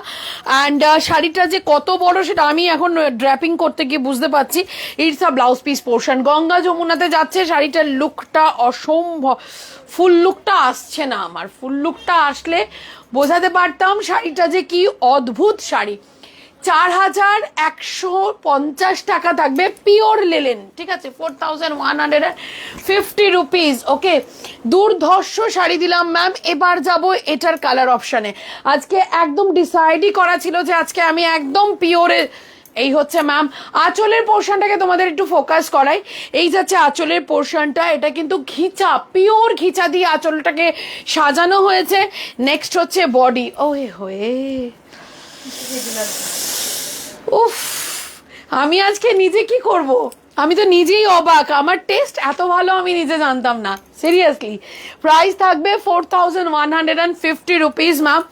অ্যান্ড শাড়িটা যে কত বড় সেটা আমি এখন ড্র্যাপিং করতে গিয়ে বুঝতে পারছি। It's a blouse piece portion, Ganga যমুনাতে যাচ্ছে শাড়িটার লুকটা অসম্ভব। ফুল লুকটা আসছে না আমার, ফুল লুকটা আসলে বোঝাতে পারতাম শাড়িটা যে কি অদ্ভুত শাড়ি। 4150 টাকা থাকবে, পিওর লিলেন, ঠিক আছে, 4150 রুপিস। ওকে, দুর্ধর্ষ শাড়ি দিলাম ম্যাম। এবার যাব এটার কালার অপশানে। আজকে একদম ডিসাইডই করা ছিল যে আজকে আমি একদম পিওরে, এই হচ্ছে ম্যাম আঁচলের পোর্শনটাকে তোমাদের একটু ফোকাস করাই। এই যাচ্ছে আঁচলের পোর্শনটা, এটা কিন্তু ঘিচা, পিওর ঘিচা দিয়ে আঁচলটাকে সাজানো হয়েছে। নেক্সট হচ্ছে বডি, ওয়ে হয়ে উফ, আমি আজকে নিজে কি করব, আমি তো নিজেই অবাক, আমার টেস্ট এত ভালো আমি নিজে জানতাম না, সিরিয়াসলি। প্রাইস থাকবে 4150 রুপিস ম্যাম।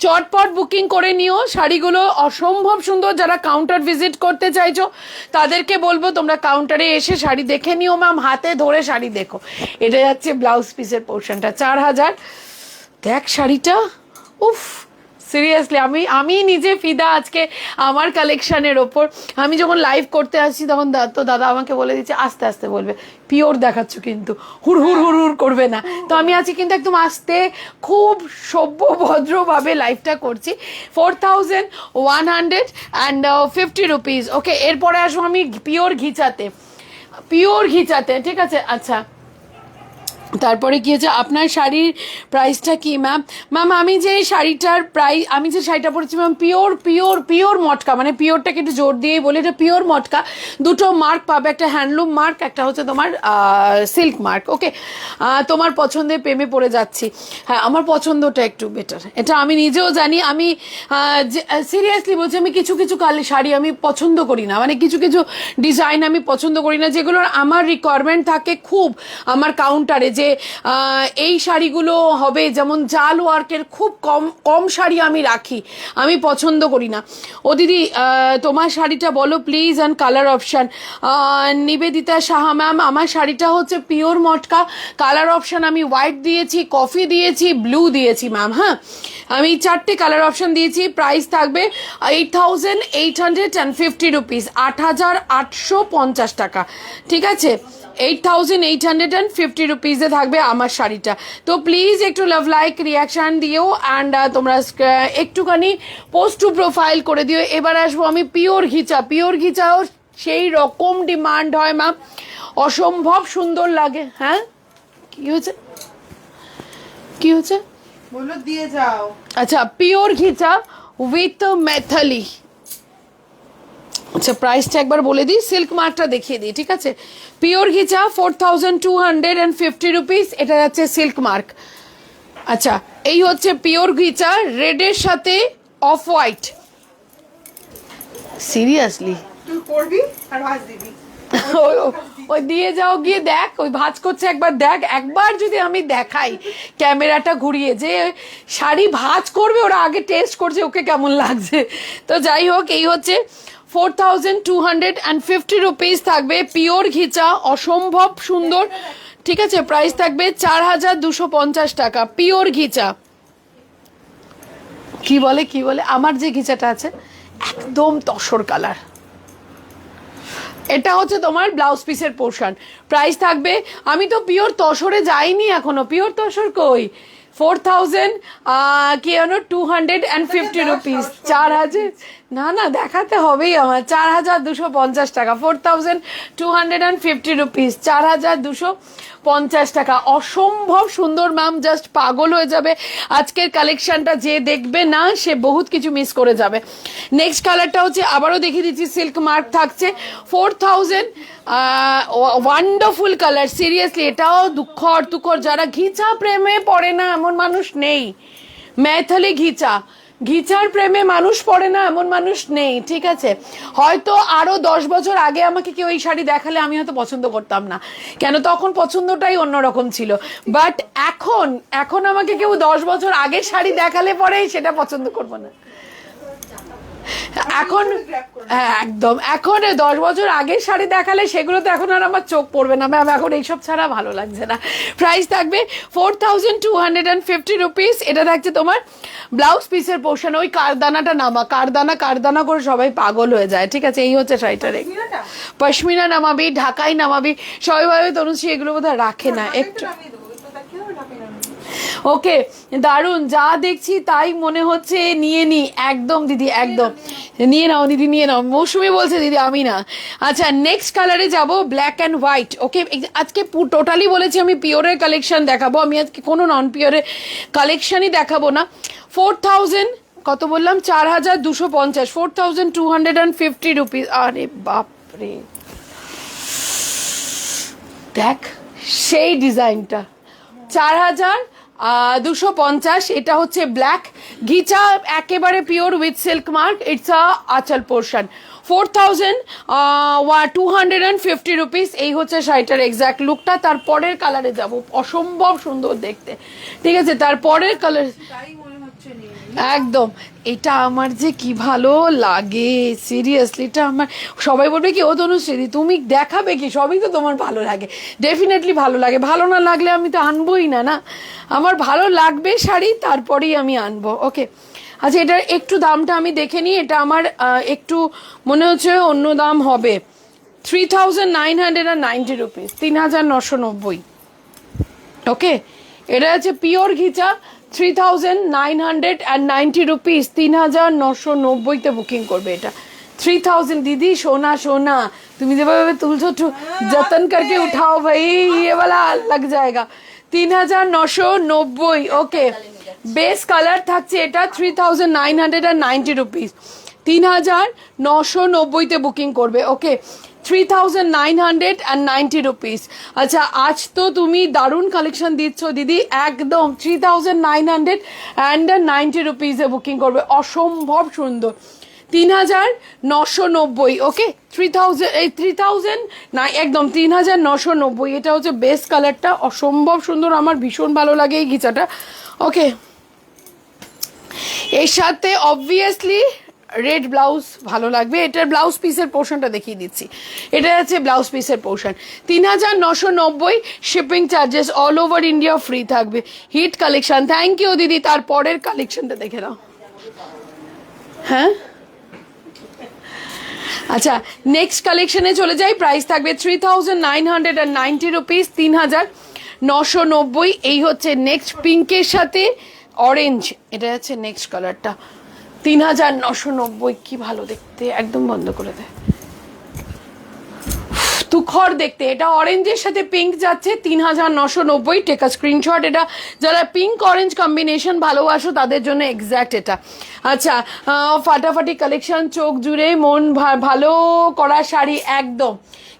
চটপট বুকিং করে নিও, শাড়িগুলো অসম্ভব সুন্দর। যারা কাউন্টার ভিজিট করতে চাইছো তাদেরকে বলবো তোমরা কাউন্টারে এসে শাড়ি দেখে নিও ম্যাম, হাতে ধরে শাড়ি দেখো। এটা যাচ্ছে ব্লাউজ পিসের পোর্শনটা, 4000। দেখ শাড়িটা, উফ সিরিয়াসলি আমি নিজে ফিদা আজকে আমার কালেকশনের ওপর। আমি যখন লাইভ করতে আসছি তখন দাদা আমাকে বলে দিচ্ছে আস্তে আস্তে বলবে, পিওর দেখাচ্ছ কিন্তু, হুড় হুড় হুড় হুড় করবে না। তো আমি আজকে কিন্তু একদম আস্তে খুব সভ্য ভদ্রভাবে লাইভটা করছি। 4150 রুপিস। ওকে, এরপরে আসবো আমি পিওর ঘিচাতে, ঠিক আছে। আচ্ছা, তারপরে কি হচ্ছে, আপনার শাড়ির প্রাইসটা কি ম্যাম? ম্যাম আমি যে শাড়িটার আমি যে শাড়িটা পরেছি ম্যাম পিওর মটকা, মানে পিওরটাকে একটু জোর দিয়েই বলি, এটা পিওর মটকা। দুটো মার্ক পাবে, একটা হ্যান্ডলুম মার্ক, একটা হচ্ছে তোমার সিল্ক মার্ক। ওকে, তোমার পছন্দের প্রেমে পড়ে যাচ্ছি। হ্যাঁ, আমার পছন্দটা একটু বেটার, এটা আমি নিজেও জানি। আমি সিরিয়াসলি বলছি, আমি কিছু শাড়ি আমি পছন্দ করি না, মানে কিছু ডিজাইন আমি পছন্দ করি না, যেগুলোর আমার রিকোয়ারমেন্ট থাকে খুব আমার কাউন্টারে, যে এই শাড়িগুলো হবে, যেমন জাল ওয়ার্কের খুব কম শাড়ি আমি রাখি, আমি পছন্দ করি না। ও দিদি তোমার শাড়িটা বলো please, and colour option. Nivedita Saha ma'am, আমার শাড়িটা হচ্ছে পিওর মটকা, কালার অপশান আমি হোয়াইট দিয়েছি, কফি দিয়েছি, ব্লু দিয়েছি ম্যাম। হ্যাঁ, আমি 4টে কালার অপশান দিয়েছি। প্রাইস থাকবে 8850 রুপিস, 8850 টাকা, ঠিক আছে। 8850 রুপিসে থাকবে আমার শাড়িটা। তো প্লিজ একটু লাভ লাইক রিয়াকশান দিও, অ্যান্ড তোমরা একটুখানি পোস্ট টু প্রোফাইল করে দিও। এবার আসবো আমি পিওর ঘিচাও সেই রকম ডিমান্ড হয় ম্যাম, অসম্ভব সুন্দর লাগে। হ্যাঁ, কি হচ্ছে বলো দিয়ে যাও। আচ্ছা, পিওর ঘিচা উইথ মেথালি। আচ্ছা, প্রাইসটা একবার বলে দিই, সিল্ক মার্কটা দেখিয়ে দিই, ঠিক আছে। পিওর ঘিচা 4250 রুপিস, এটা যাচ্ছে সিল্ক মার্ক। আচ্ছা, এই হচ্ছে পিওর ঘিচা, রেডের সাথে অফ হোয়াইট। সিরিয়াসলি তুই করবি আর ভাজ দিবি। ওই দিয়ে যাও, গিয়ে দেখ ওই ভাঁজ করছে, একবার দেখ, একবার যদি আমি দেখাই ক্যামেরাটা ঘুরিয়ে যে শাড়ি ভাঁজ করবে, ওরা আগে টেস্ট করছে ওকে কেমন লাগছে। তো যাই হোক, এই হচ্ছে 4250 রুপিস থাকবে, পিওর ঘিচা, অসম্ভব সুন্দর, ঠিক আছে। প্রাইস থাকবে 4250 টাকা, পিওর ঘিচা। কি বলে আমার যে ঘিচাটা আছে একদম তসর কালার, এটা হচ্ছে তোমার ব্লাউজ পিসের পোর্শন। প্রাইস থাকবে, আমি তো পিওর তসরে যাইনি এখনো, পিওর তসর কই, 4250 রুপিস, 4000, না দেখাতে হবেই আমার, 4250 টাকা, 4250 রুপিস, 4250 টাকা, অসম্ভব সুন্দর ম্যাম, জাস্ট পাগল হয়ে যাবে। আজকের কালেকশনটা যে দেখবে না সে বহুত কিছু মিস করে যাবে। নেক্সট কালারটা হচ্ছে, আবারও দেখিয়ে দিচ্ছি, সিল্ক মার্ক থাকছে 4000, ওয়ান্ডারফুল কালার, সিরিয়াসলি এটাও দুঃখর, যারা ঘিচা প্রেমে পড়ে না এমন মানুষ নেই, মেথালি ঘিচার প্রেমে মানুষ পড়ে না এমন মানুষ নেই, ঠিক আছে। হয়তো আরো 10 বছর আগে আমাকে কেউ এই শাড়ি দেখালে আমি হয়তো পছন্দ করতাম না, কেন তখন পছন্দটাই অন্যরকম ছিল। বাট এখন আমাকে কেউ 10 বছর আগে শাড়ি দেখালে পরে সেটা পছন্দ করবো না। এখন একদম, এখন 10 বছর আগের শাড়ি দেখালে সেগুলো তো এখন আর আমার চোখ পড়বে না ম্যাম, এখন এইসব ছাড়া ভালো লাগছে না। প্রাইস থাকবে 4250 রুপিস, এটা থাকছে তোমার ব্লাউজ পিসের পোর্শন। ওই কারদানা করে সবাই পাগল হয়ে যায়, ঠিক আছে। এই হচ্ছে শাড়িটার, পশমিনা নামাবি, ঢাকাই নামাবি, সবাই ভাবে তনুশ্রী এগুলো বোধহয় রাখে না একটু। ওকে, দারুণ, যা দেখছি তাই মনে হচ্ছে নিয়ে নি, একদম দিদি, একদম নিয়ে নাও দিদি, নিয়ে নাও। মৌসুমি বলছে দিদি, আমি না। আচ্ছা, নেক্সট কালারে যাব, ব্ল্যাক অ্যান্ড হোয়াইট। ওকে, আজকে টোটালি বলেছি আমি পিওরের কালেকশন দেখাবো, আমি আজকে কোনো নন পিওরের কালেকশনই দেখাবো না। 4000 কত বললাম, 4250, 4250 রুপিস। আরে বাপরে, দেখ সেই ডিজাইনটা, 4250, এটা হচ্ছে ব্ল্যাক ঘিচা, একেবারে pure with silk mark, it's a আঁচল পোর্শন। 4250 রুপিস, এই হচ্ছে শাড়িটার এক্স্যাক্ট লুকটা। তারপরের কালারে যাব, অসম্ভব সুন্দর দেখতে, ঠিক আছে। তারপরের কালার একদম, এটা আমার যে কি ভালো লাগে, সিরিয়াসলি এটা আমার, সবাই বলবে কি ও তনুশ্রী তুমি দেখাবে কি, সবই তো তোমার ভালো লাগে, ডেফিনেটলি ভালো লাগে, ভালো না লাগলে আমি তো আনবোই না, আমার ভালো লাগবে শাড়ি, তারপরেই আমি আনবো। ওকে, আচ্ছা এটার একটু দামটা আমি দেখে নিই, এটা আমার একটু মনে হচ্ছে অন্য দাম হবে। 3990 রুপিস, 3990। ওকে, এটা হচ্ছে পিওর ঘিচা, 3990 রুপিস, 3990তে বুকিং করবে এটা। 3000 दीदी, सोना सोना তুমি যেভাবে তুলছো যতন करके उठाओ भाई, ये वाला लग जाएगा। 3990। ওকে, বেস কালার থাকছে এটা 3990 রুপিস, 3990তে বুকিং করবে। ওকে, 3990 রুপিস। আচ্ছা আজ তো তুমি দারুণ কালেকশন দিচ্ছ দিদি, একদম 3990 রুপিসে বুকিং করবে, অসম্ভব সুন্দর। 3990। ওকে, 3000 না, একদম 3990। এটা হচ্ছে বেস্ট কালারটা, অসম্ভব সুন্দর, আমার ভীষণ ভালো লাগে এই ঘিচাটা। ওকে, এর সাথে অবভিয়াসলি রেড ব্লাউজ ভালো লাগবে। এটার ব্লাউজ পিসের পোর্শনটা দেখিয়ে দিচ্ছি, এটা হচ্ছে ব্লাউজ পিসের portion. 3990, shipping charges all over India free থাকবে। হিট কালেকশন, থ্যাংক ইউ দিদি। তারপরের কালেকশনটা দেখে নাও। হ্যাঁ আচ্ছা, নেক্সট কালেকশনে চলে যাই। প্রাইস থাকবে 3990 রুপিস, 3990। এই হচ্ছে নেক্সট, পিঙ্কের সাথে অরেঞ্জ, এটা হচ্ছে নেক্সট কালারটা। 3990, কি ভালো দেখতে, একদম বন্ধ করে দেয়, তুখর দেখতে। এটা অরেঞ্জের সাথে পিঙ্ক যাচ্ছে, 3990। টেকা স্ক্রিনশট, এটা যারা পিঙ্ক অরেঞ্জ কম্বিনেশন ভালোবাসো তাদের জন্য এক্স্যাক্ট এটা। আচ্ছা, ফাটাফাটি কালেকশন, চোখ জুড়ে মন ভালো করা শাড়ি, একদম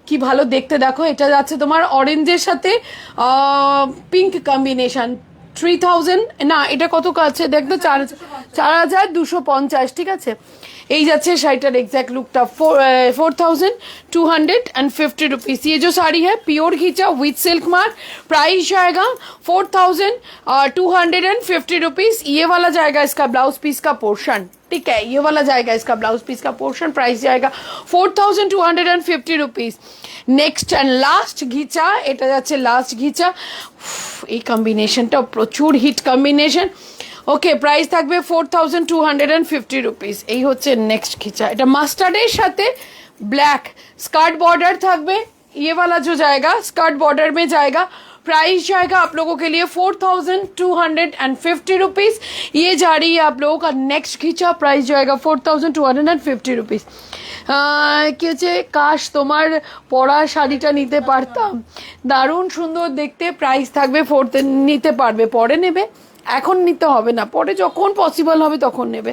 কি ভালো দেখতে দেখো। এটা যাচ্ছে তোমার অরেঞ্জের সাথে পিঙ্ক কম্বিনেশন। 3000 না, এটা কত আছে দেখতো, 4250, ঠিক আছে। এই যাচ্ছে শাড়িটার एग्जैक्ट लुकটা, 4250 रुपीस। ये जो साड़ी है प्योर खींचा विथ सिल्क मार्क, प्राइस जाएगा 4250 रुपीस। ये वाला जाएगा इसका ब्लाउज पीस का पोर्शन, ठीक है, ये वाला जाएगा इसका ब्लाउज पीस का पोर्शन, प्राइस जाएगा 4250 रुपीस। नेक्स्ट एंड लास्ट घिचा, এটা যাচ্ছে লাস্ট ঘিচা। এই কম্বিনেশনটা প্রচুর হিট কম্বিনেশন। ওকে, প্রাইস থাকবে 4250 রুপিস। এই হচ্ছে নেক্সট ঘিচা, এটা মাস্টার্ডের সাথে ब्लैक, स्कर्ट बॉर्डर থাকবে। ये वाला जो जाएगा स्कर्ट बॉर्डर में जाएगा, प्राइस जाएगा आप लोगों के लिए 4250 रुपीस। ये जा रही है आप लोगों का नेक्स्ट खींचा, प्राइस जाएगा 4250 रुपीस। কি হচ্ছে, কাশ তোমার পরা শাড়িটা নিতে পারতাম, দারুণ সুন্দর দেখতে। প্রাইস থাকবে নিতে পারবে, পরে নেবে, এখন নিতে হবে না, পরে যখন পসিবল হবে তখন নেবে।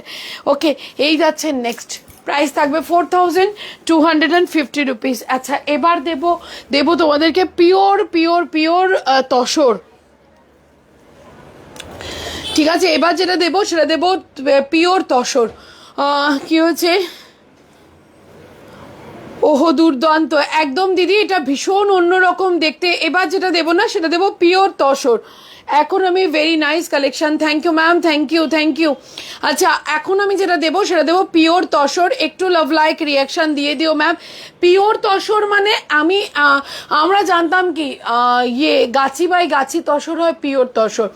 ওকে, এই যাচ্ছে নেক্সট, প্রাইস থাকবে 4250 রুপিস। আচ্ছা, এবার দেবো তোমাদেরকে পিওর পিওর পিওর তসর, ঠিক আছে। এবার যেটা দেবো সেটা দেবো পিওর তসর। কি হচ্ছে, ওহো দুর্দান্ত, একদম দিদি, এটা ভীষণ অন্যরকম দেখতে। এবার যেটা দেবো না সেটা দেবো পিওর তসর। এখন আমি very nice collection, thank you ma'am, thank you. আচ্ছা, এখন আমি যেটা দেবো সেটা দেবো পিওর তসর। একটু লাভ লাইক রিয়াকশন দিয়ে দিও ম্যাম। পিওর তসর মানে আমরা জানতাম কি ইয়ে গাছি বাই গাছি তসর হয় পিওর তসর।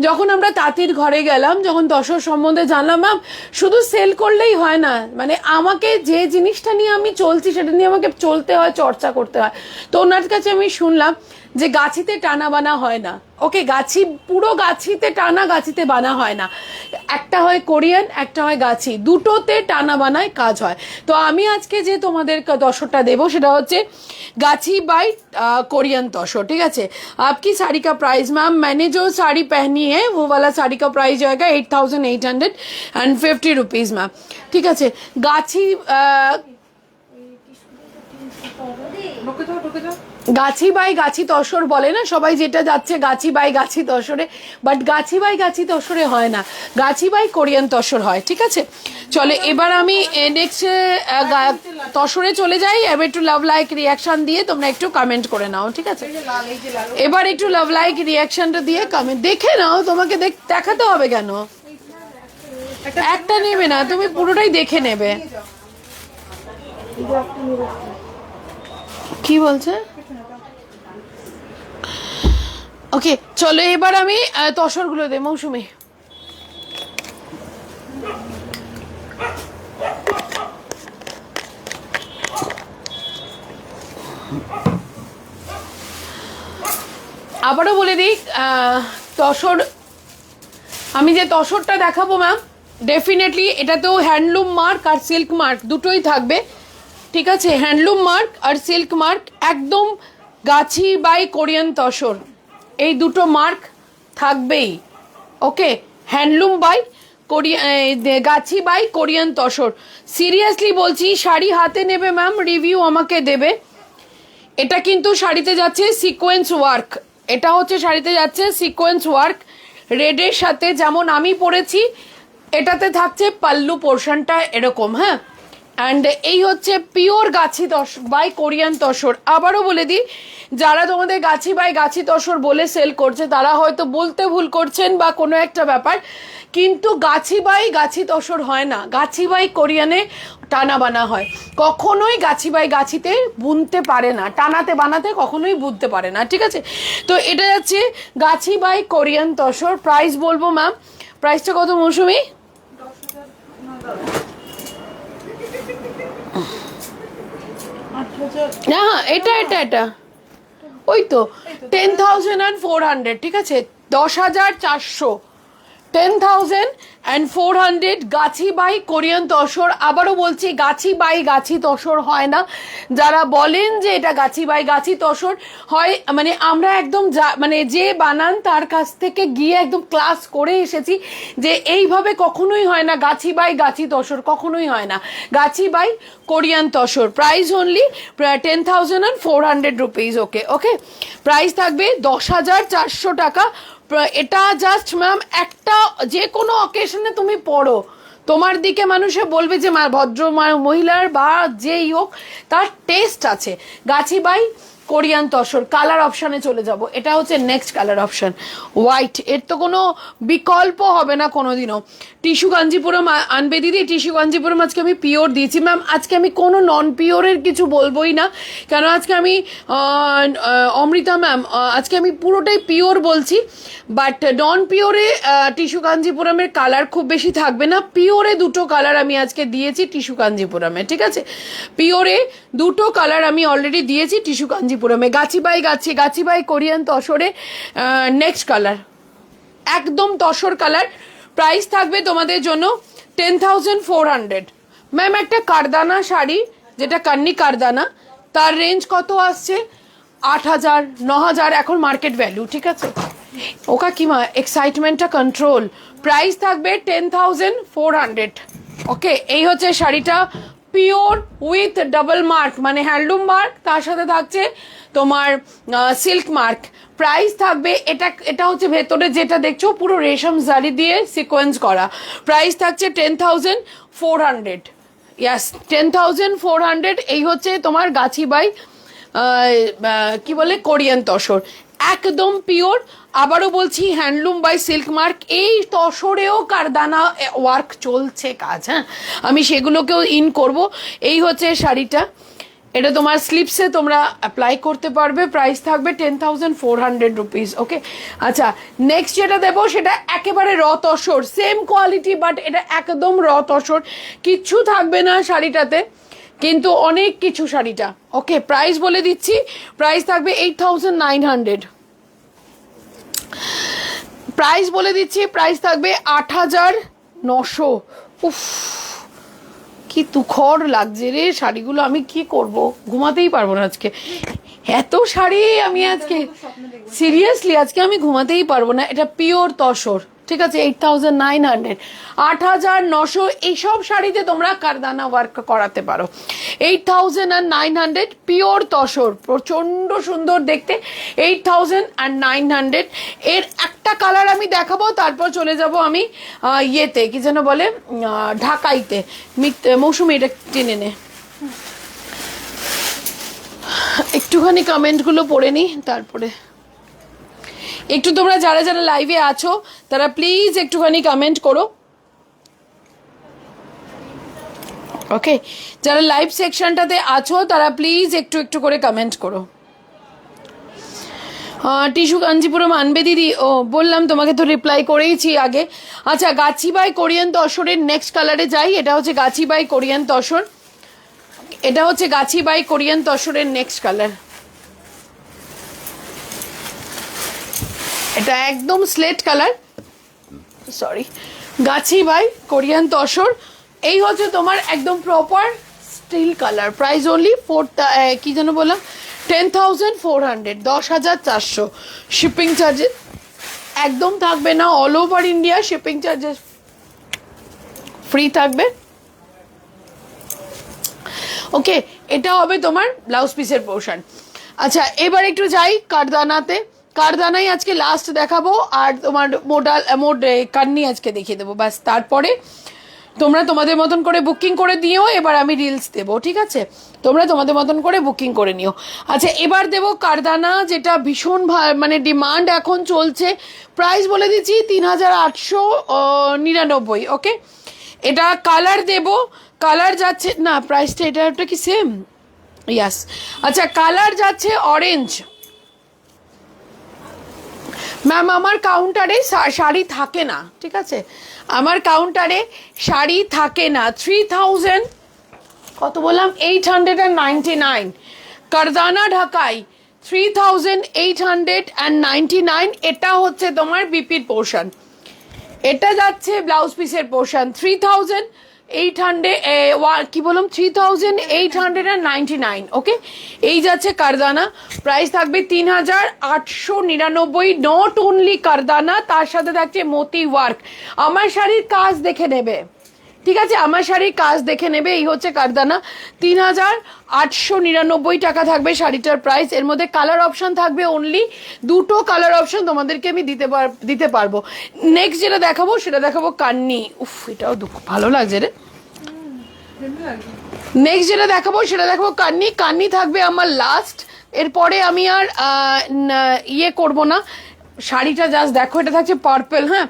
যখন আমরা তাঁতির ঘরে গেলাম, যখন তসর সম্বন্ধে জানলাম, ম্যাম শুধু সেল করলেই হয় না, মানে আমাকে যে জিনিসটা নিয়ে আমি চলছি সেটা নিয়ে আমাকে চলতে হয়, চর্চা করতে হয়। তো ওনার কাছে আমি শুনলাম যে গাছিতে টানা বানা হয় না। ওকে, গাছি পুরো গাছিতে টানা, গাছিতে বানা হয় না, একটা হয় কোরিয়ান, একটা হয় গাছি, দুটোতে টানা বানায় কাজ হয়। তো আমি আজকে যে তোমাদের তসরটা দেবো সেটা হচ্ছে गाछी बाय कोरियन तोशो, ठीक है। आपकी साड़ी का प्राइस मैम, मैंने जो साड़ी पहनी है वो वाला साड़ी का प्राइस जाएगा 8850 रुपीज़ मैम, ठीक है। गाछी গাছি বাই গাছি তসর বলে না সবাই, যেটা যাচ্ছে গাছি by Gachhi তসরে, but Gachhi by গাছি তসরে হয় না, গাছি বাই কোরিয়ান তসর হয়, ঠিক আছে। চলে এবার আমি নেক্সট তসরে চলে যাই। এবার একটু লাভ লাইক রিয়াকশন দিয়ে তোমরা একটু কমেন্ট করে নাও, ঠিক আছে। এবার একটু লাভ লাইক রিয়াকশনটা দিয়ে কমেন্ট দেখে নাও, তোমাকে দেখাতে হবে কেন, একটা নেবে না, তুমি পুরোটাই দেখে নেবে। কি বলছে, ওকে চলো এবার আমি তসরগুলো দেই। মৌসুমি আবারও বলে দিই, তসর, আমি যে তসরটা দেখাবো ম্যাম, ডেফিনেটলি এটাতেও হ্যান্ডলুম মার্ক আর সিল্ক মার্ক দুটোই থাকবে, ঠিক আছে? হ্যান্ডলুম মার্ক আর সিল্ক মার্ক, একদম গাছি বাই কোরিয়ান তসর, এই দুটো মার্ক থাকবেই। ওকে, handloom by Gachhi by Korean tussar. Seriously বলছি, শাড়ি হাতে নেবে ম্যাম, রিভিউ আমাকে দেবে। এটা কিন্তু শাড়িতে যাচ্ছে সিকোয়েন্স ওয়ার্ক, এটা হচ্ছে শাড়িতে যাচ্ছে সিকোয়েন্স ওয়ার্ক রেডের সাথে, যেমন আমি পরেছি। এটাতে থাকছে পাল্লু পোর্শনটা এরকম, হ্যাঁ। অ্যান্ড এই হচ্ছে pure Gachhi by Korean tussar. আবারও বলে দিই, যারা তোমাদের গাছি বাই গাছি তসর বলে সেল করছে তারা হয়তো বলতে ভুল করছেন বা কোনো একটা ব্যাপার, কিন্তু গাছি বাই গাছি তসর হয় না, গাছি বাই কোরিয়ানে টানা বানা হয়। কখনোই গাছি বাই গাছিতে বুনতে পারে না, টানাতে বানাতে কখনোই বুনতে পারে না, ঠিক আছে? তো এটা যাচ্ছে গাছি বাই কোরিয়ান তসর। প্রাইস বলবো ম্যাম, প্রাইসটা কত মৌসুমি? হ্যাঁ, এটা ওই তো 10,400, ঠিক আছে? 10,400, 10,400 গাছি বাই কোরিয়ান তসর। আবারও বলছি, গাছি বাই গাছি তসর হয় না। যারা বলেন যে এটা গাছি বাই গাছি তসর হয়, মানে আমরা একদম মানে যে বানান তার কাছ থেকে গিয়ে একদম ক্লাস করে এসেছি যে এইভাবে কখনোই হয় না, গাছি বাই গাছি তসর কখনোই হয় না, গাছি by Korean tussar. Price only 10,400 rupees. Okay okay, price থাকবে 10,400 টাকা। এটা জাস্ট ম্যাম একটা যে কোনো অকেশনে তুমি পড়ো, তোমার দিকে মানুষে বলবে যে ভদ্র মহিলার বা যেই হোক তার টেস্ট আছে। গাছি বাই কোরিয়ান তসর। কালার অপশানে চলে যাব, এটা হচ্ছে নেক্সট কালার অপশান, হোয়াইট। এর তো কোনো বিকল্প হবে না কোনোদিনও। টিস্যু কাঞ্জিপুরম আনবে দিদি, টিস্যু কাঞ্জিপুরম আজকে আমি পিওর দিয়েছি ম্যাম। আজকে আমি কোনো নন পিওরের কিছু বলবোই না, কেন আজকে আমি অমৃতা ম্যাম, আজকে আমি পুরোটাই পিওর বলছি। বাট নন পিওরে টিস্যু কাঞ্জিপুরমের কালার খুব বেশি থাকবে না। পিওরে দুটো কালার আমি আজকে দিয়েছি টিস্যু কাঞ্জিপুরমে, ঠিক আছে? পিওরে দুটো কালার আমি অলরেডি দিয়েছি tissue কাঞ্জিপুরমে। Gachhi by Korean তসরে next colour, একদম তসর কালার। প্রাইস থাকবে তোমাদের জন্য 10,400। ম্যাম একটা কারদানা শাড়ি, যেটা কান্নি কারদানা, তার রেঞ্জ কত আসছে? 8,000, 9,000 এখন মার্কেট ভ্যালু, ঠিক আছে? ওকা কিমা এক্সাইটমেন্টটা কন্ট্রোল। প্রাইস থাকবে 10,400। ওকে, এই হচ্ছে শাড়িটা, পিওর উইথ ডাবল মার্ক, মানে হ্যান্ডলুম মার্ক, তার সাথে থাকছে তোমার সিল্ক মার্ক। প্রাইস থাকবে, এটা হচ্ছে ভেতরে যেটা দেখছো পুরো রেশম জারি দিয়ে সিকোয়েন্স করা। প্রাইস থাকছে 10,400। ইয়াস, 10,400। এই হচ্ছে তোমার গাছি বাই কি বলে কোরিয়ান তসর, একদম পিওর। আবারও বলছি, হ্যান্ডলুম বাই সিল্ক মার্ক। এই তসরেও কারদানা ওয়ার্ক চলছে কাজ, হ্যাঁ, আমি সেগুলোকেও ইন করব। এই হচ্ছে শাড়িটা, এটা তোমার স্লিপসে তোমরা অ্যাপ্লাই করতে পারবে। প্রাইস থাকবে 10,400 রুপিস। ওকে, আচ্ছা, নেক্সট যেটা দেবো সেটা একেবারে র তসর, সেম কোয়ালিটি, বাট এটা একদম র তসর, কিচ্ছু থাকবে না শাড়িটাতে, কিন্তু অনেক কিছু শাড়িটা। ওকে, প্রাইস বলে দিচ্ছি, প্রাইস থাকবে 8,900। প্রাইস বলে দিচ্ছি, প্রাইস থাকবে 8,900। উফ, কি তুখর লাগছে রে শাড়িগুলো, আমি কি করব, ঘুমাতেই পারবো না আজকে, এত শাড়ি আমি আজকে, সিরিয়াসলি আজকে আমি ঘুমাতেই পারবো না। এটা পিওর তসর, ঠিক আছে? 8,900, 8,900। এইসব শাড়িতে তোমরা কারদানা ওয়ার্ক করাতে পারো। 8,900 পিওর তসর, প্রচন্ড সুন্দর দেখতে। 8,900। এর একটা কালার আমি দেখাবো, তারপর চলে যাব আমি ইয়েতে, কি যেন বলে, ঢাকাইতে। মৌসুমি এটা টেনে নে, একটুখানি কমেন্টগুলো পড়ে নি, তারপরে একটু তোমরা যারা যারা লাইভে আছো তারা প্লিজ একটুখানি কমেন্ট করো। ওকে, যারা লাইভ সেকশনটাতে আছো তারা প্লিজ একটু একটু করে কমেন্ট করো। টিস্যু কাঞ্জিপুরম আনবে দিদি, ও বললাম তোমাকে তো রিপ্লাই করেইছি আগে। আচ্ছা, গাছি বাই কোরিয়ান তসরের নেক্সট কালারে যাই। এটা হচ্ছে গাছি বাই কোরিয়ান তসর, এটা হচ্ছে গাছি বাই কোরিয়ান তসরের নেক্সট কালার। এটা একদম স্লেট কালার, সরি গাছি ভাই কোরিয়ান তসর। এই হচ্ছে তোমার একদম proper steel colour. Price only কি যেন বললাম 10,400, 10,400। শিপিং চার্জেস একদম থাকবে না, all over India shipping charges free থাকবে। ওকে, এটা হবে তোমার ব্লাউজ পিসের পোর্শন। আচ্ছা এবার একটু যাই কারদানাতে। কারদানাই আজকে লাস্ট দেখাবো, আর তোমার কান্নি আজকে দেখিয়ে দেবো ব্যাস। তারপরে তোমরা তোমাদের মতন করে বুকিং করে দিও, এবার আমি রিলস দেবো, ঠিক আছে? তোমরা তোমাদের মতন করে বুকিং করে নিও। আচ্ছা এবার দেবো কারদানা, যেটা ভীষণ মানে ডিমান্ড এখন চলছে। প্রাইস বলে দিচ্ছি 3,899। ওকে, এটা কালার দেবো, কালার যাচ্ছে না, প্রাইসটা এটা কি সেম? ইয়াস। আচ্ছা কালার যাচ্ছে অরেঞ্জ। ম্যাম আমার কাউন্টারে শাড়ি থাকে না, ঠিক আছে? আমার কাউন্টারে শাড়ি থাকে না। 3,000 কত বললাম 899 কারদানা ঢাকাই 3,899। এটা হচ্ছে তোমার বিপির পোর্শন, এটা যাচ্ছে ব্লাউজ পিসের পোর্শন 3,800 কি বললাম 3,899। ওকে, এই যাচ্ছে কারদানা। প্রাইস থাকবে 3,899। নট অনলি কারদানা, তার সাথে থাকছে মতি ওয়ার্ক। আমার শাড়ির কাজ দেখে নেবে, ঠিক আছে? আমার শাড়ির কাজ দেখে নেবে। এই হচ্ছে কারদানা, 3,899 টাকা থাকবে শাড়িটার প্রাইস। এর মধ্যে কালার অপশন থাকবে অনলি দুটো কালার অপশন তোমাদেরকে আমি দিতে পারবো। নেক্সট যেটা দেখাবো সেটা দেখাবো কান্নি। উফ, এটাও ভালো লাগছে রে। নেক্সট যেটা দেখাবো সেটা দেখাবো কান্নি। কান্নি থাকবে আমার লাস্ট, এরপরে আমি আর ইয়ে করবো না। শাড়িটা জাস্ট দেখো, এটা থাকছে পার্পল। হ্যাঁ,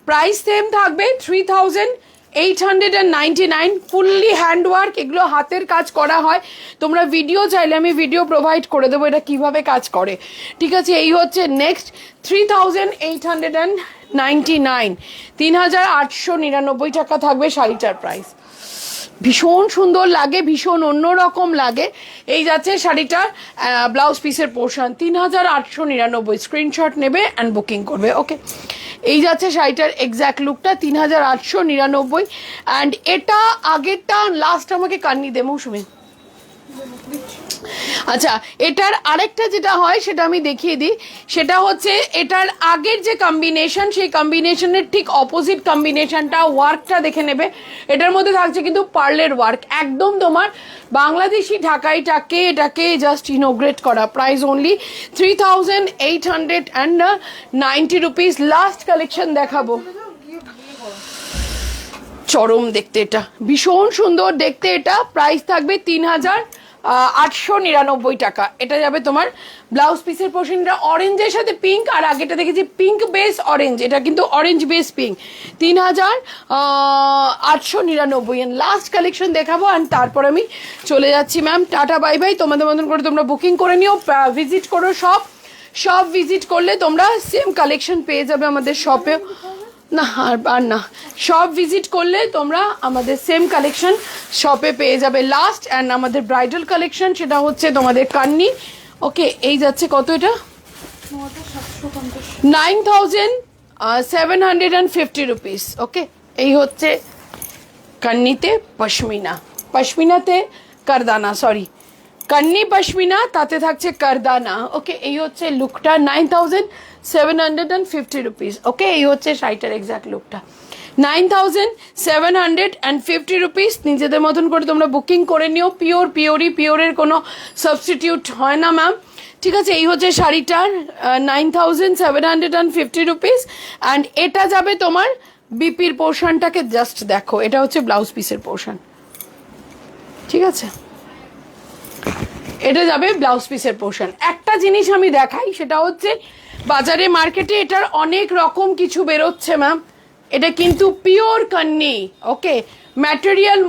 প্রাইস সেম থাকবে 3,899। ফুললি হ্যান্ডওয়ার্ক, এগুলো হাতের কাজ করা হয়। তোমরা ভিডিও চাইলে আমি ভিডিও প্রোভাইড করে দেবো এটা কিভাবে কাজ করে, ঠিক আছে? এই হচ্ছে নেক্সট 3,899, 3,899 টাকা থাকবে শাড়িটার প্রাইস। ভীষণ সুন্দর লাগে, ভীষণ অন্যরকম লাগে। এই যাচ্ছে শাড়িটার ব্লাউজ পিসের পোর্শন 3,899। স্ক্রিনশট নেবে অ্যান্ড বুকিং করবে। ওকে, এই যাচ্ছে শাড়িটার এক্স্যাক্ট লুকটা 3,899। অ্যান্ড এটা আগেরটা লাস্ট আমাকে কান্নি দে মৌসুমি। আচ্ছা এটার আরেকটা যেটা হয় সেটা আমি দেখিয়ে দিই। সেটা হচ্ছে এটার আগের যে কম্বিনেশন, সেই কম্বিনেশনের ঠিক অপোজিট কম্বিনেশনটা, ওয়ার্কটা দেখে নেবে। এটার মধ্যে থাকছে কিন্তু পার্লের ওয়ার্ক, একদম তোমার বাংলাদেশি ঢাকাইটাকে এটাকে জাস্ট ইনোগ্রেট করা। Price only 3,890 rupees. Last collection দেখাবো, চরম দেখতে, এটা ভীষণ সুন্দর দেখতে। এটা প্রাইস থাকবে 3,899 টাকা। এটা যাবে তোমার ব্লাউজ পিসের পোর্শন। এটা অরেঞ্জের সাথে পিঙ্ক, আর আগেটা দেখেছি পিঙ্ক বেস অরেঞ্জ, এটা কিন্তু orange base pink. 3,899। Last collection দেখাবো অ্যান্ড তারপর আমি চলে যাচ্ছি। Ma'am tata bye bye. তোমাদের মতন করে তোমরা বুকিং করে নিও, ভিজিট করো সব ভিজিট করলে তোমরা সেম কালেকশন পেয়ে যাবে আমাদের শপে। না আর না, সব ভিজিট করলে তোমরা আমাদের সেম কালেকশন শপে পেয়ে যাবে। লাস্ট অ্যান্ড আমাদের ব্রাইডাল কালেকশন, সেটা হচ্ছে তোমাদের কান্নি। ওকে, এই যাচ্ছে কত এটা 9,750 রুপিস। ওকে, এই হচ্ছে কান্নিতে পশমিনা, পশমিনাতে কারদানা, সরি কান্নি পশমিনা, তাতে থাকছে কারদানা। ওকে, এই হচ্ছে লুকটা 9,750 রুপিস। ওকে, এই হচ্ছে শাড়িটার এক্সাক্ট লুকটা 9,750 রুপিস। নিজেদের মতন করে তোমরা বুকিং করে নিও। পিওরের কোনো সাবস্টিটিউট হয় না ম্যাম, ঠিক আছে? এই হচ্ছে শাড়িটার 9,750 রুপিস। অ্যান্ড এটা যাবে তোমার বিপির পোর্শনটাকে জাস্ট দেখো, এটা হচ্ছে ব্লাউজ পিসের পোর্শন, ঠিক আছে? এটা যাবে ব্লাউজ পিসের পোর্শন। একটা জিনিস আমি দেখাই, সেটা হচ্ছে বাজারে মার্কেটে এটার অনেক রকম কিছু বেরোচ্ছে ম্যাম, এটা কিন্তু পিওর কান্নি। ওকে, ম্যাটেরিয়াল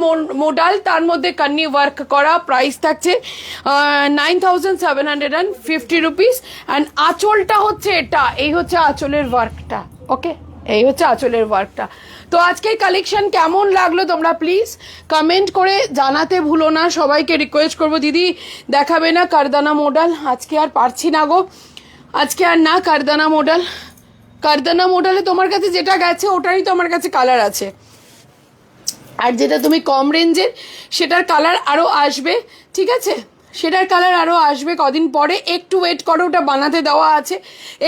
মোডাল, তার মধ্যে কান্নি ওয়ার্ক করা। প্রাইস থাকছে 9,750 রুপিস। অ্যান্ড আঁচলটা হচ্ছে এটা, এই হচ্ছে আঁচলের ওয়ার্কটা। ওকে, এই হচ্ছে আঁচলের ওয়ার্কটা। তো আজকের কালেকশন কেমন লাগলো তোমরা প্লিজ কমেন্ট করে জানাতে ভুলো না। সবাইকে রিকোয়েস্ট করবো, দিদি দেখাবে না কারদানা মডেল? আজকে আর পারছি না গো, আজকে আর না কারদানা মডেল। কারদানা মডেলে তোমার কাছে যেটা গেছে ওটারই তো আমার কাছে কালার আছে, আর যেটা তুমি কম রেঞ্জের সেটার কালার আরও আসবে, ঠিক আছে, সেটার কালার আরও আসবে কদিন পরে, একটু ওয়েট করো, ওটা বানাতে দেওয়া আছে,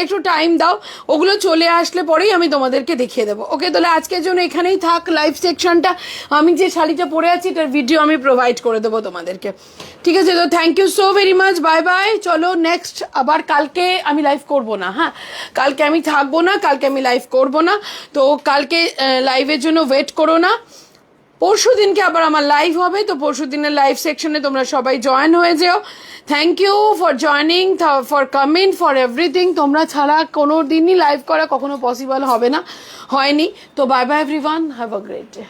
একটু টাইম দাও, ওগুলো চলে আসলে পরেই আমি তোমাদেরকে দেখিয়ে দেবো। ওকে, তাহলে আজকের জন্য এখানেই থাক লাইভ সেকশনটা। আমি যে শাড়িটা পরে আছি এটার ভিডিও আমি প্রোভাইড করে দেবো তোমাদেরকে, ঠিক আছে? তো thank you so very much, bye bye. চলো নেক্সট, আবার কালকে আমি লাইভ করব না, হ্যাঁ কালকে আমি থাকবো না, কালকে আমি লাইভ করব না, তো কালকে লাইভের জন্য ওয়েট করো না। পরশু দিনকে আবার আমার লাইভ হবে, তো পরশু দিনের লাইভ সেকশনে তোমরা সবাই জয়েন হয়ে যেও। Thank you for joining, for comment, for everything. তোমরা ছাড়া কোনো দিনই লাইভ করা কখনো পসিবল হবে না, হয়নি। তো bye bye everyone, have a great day.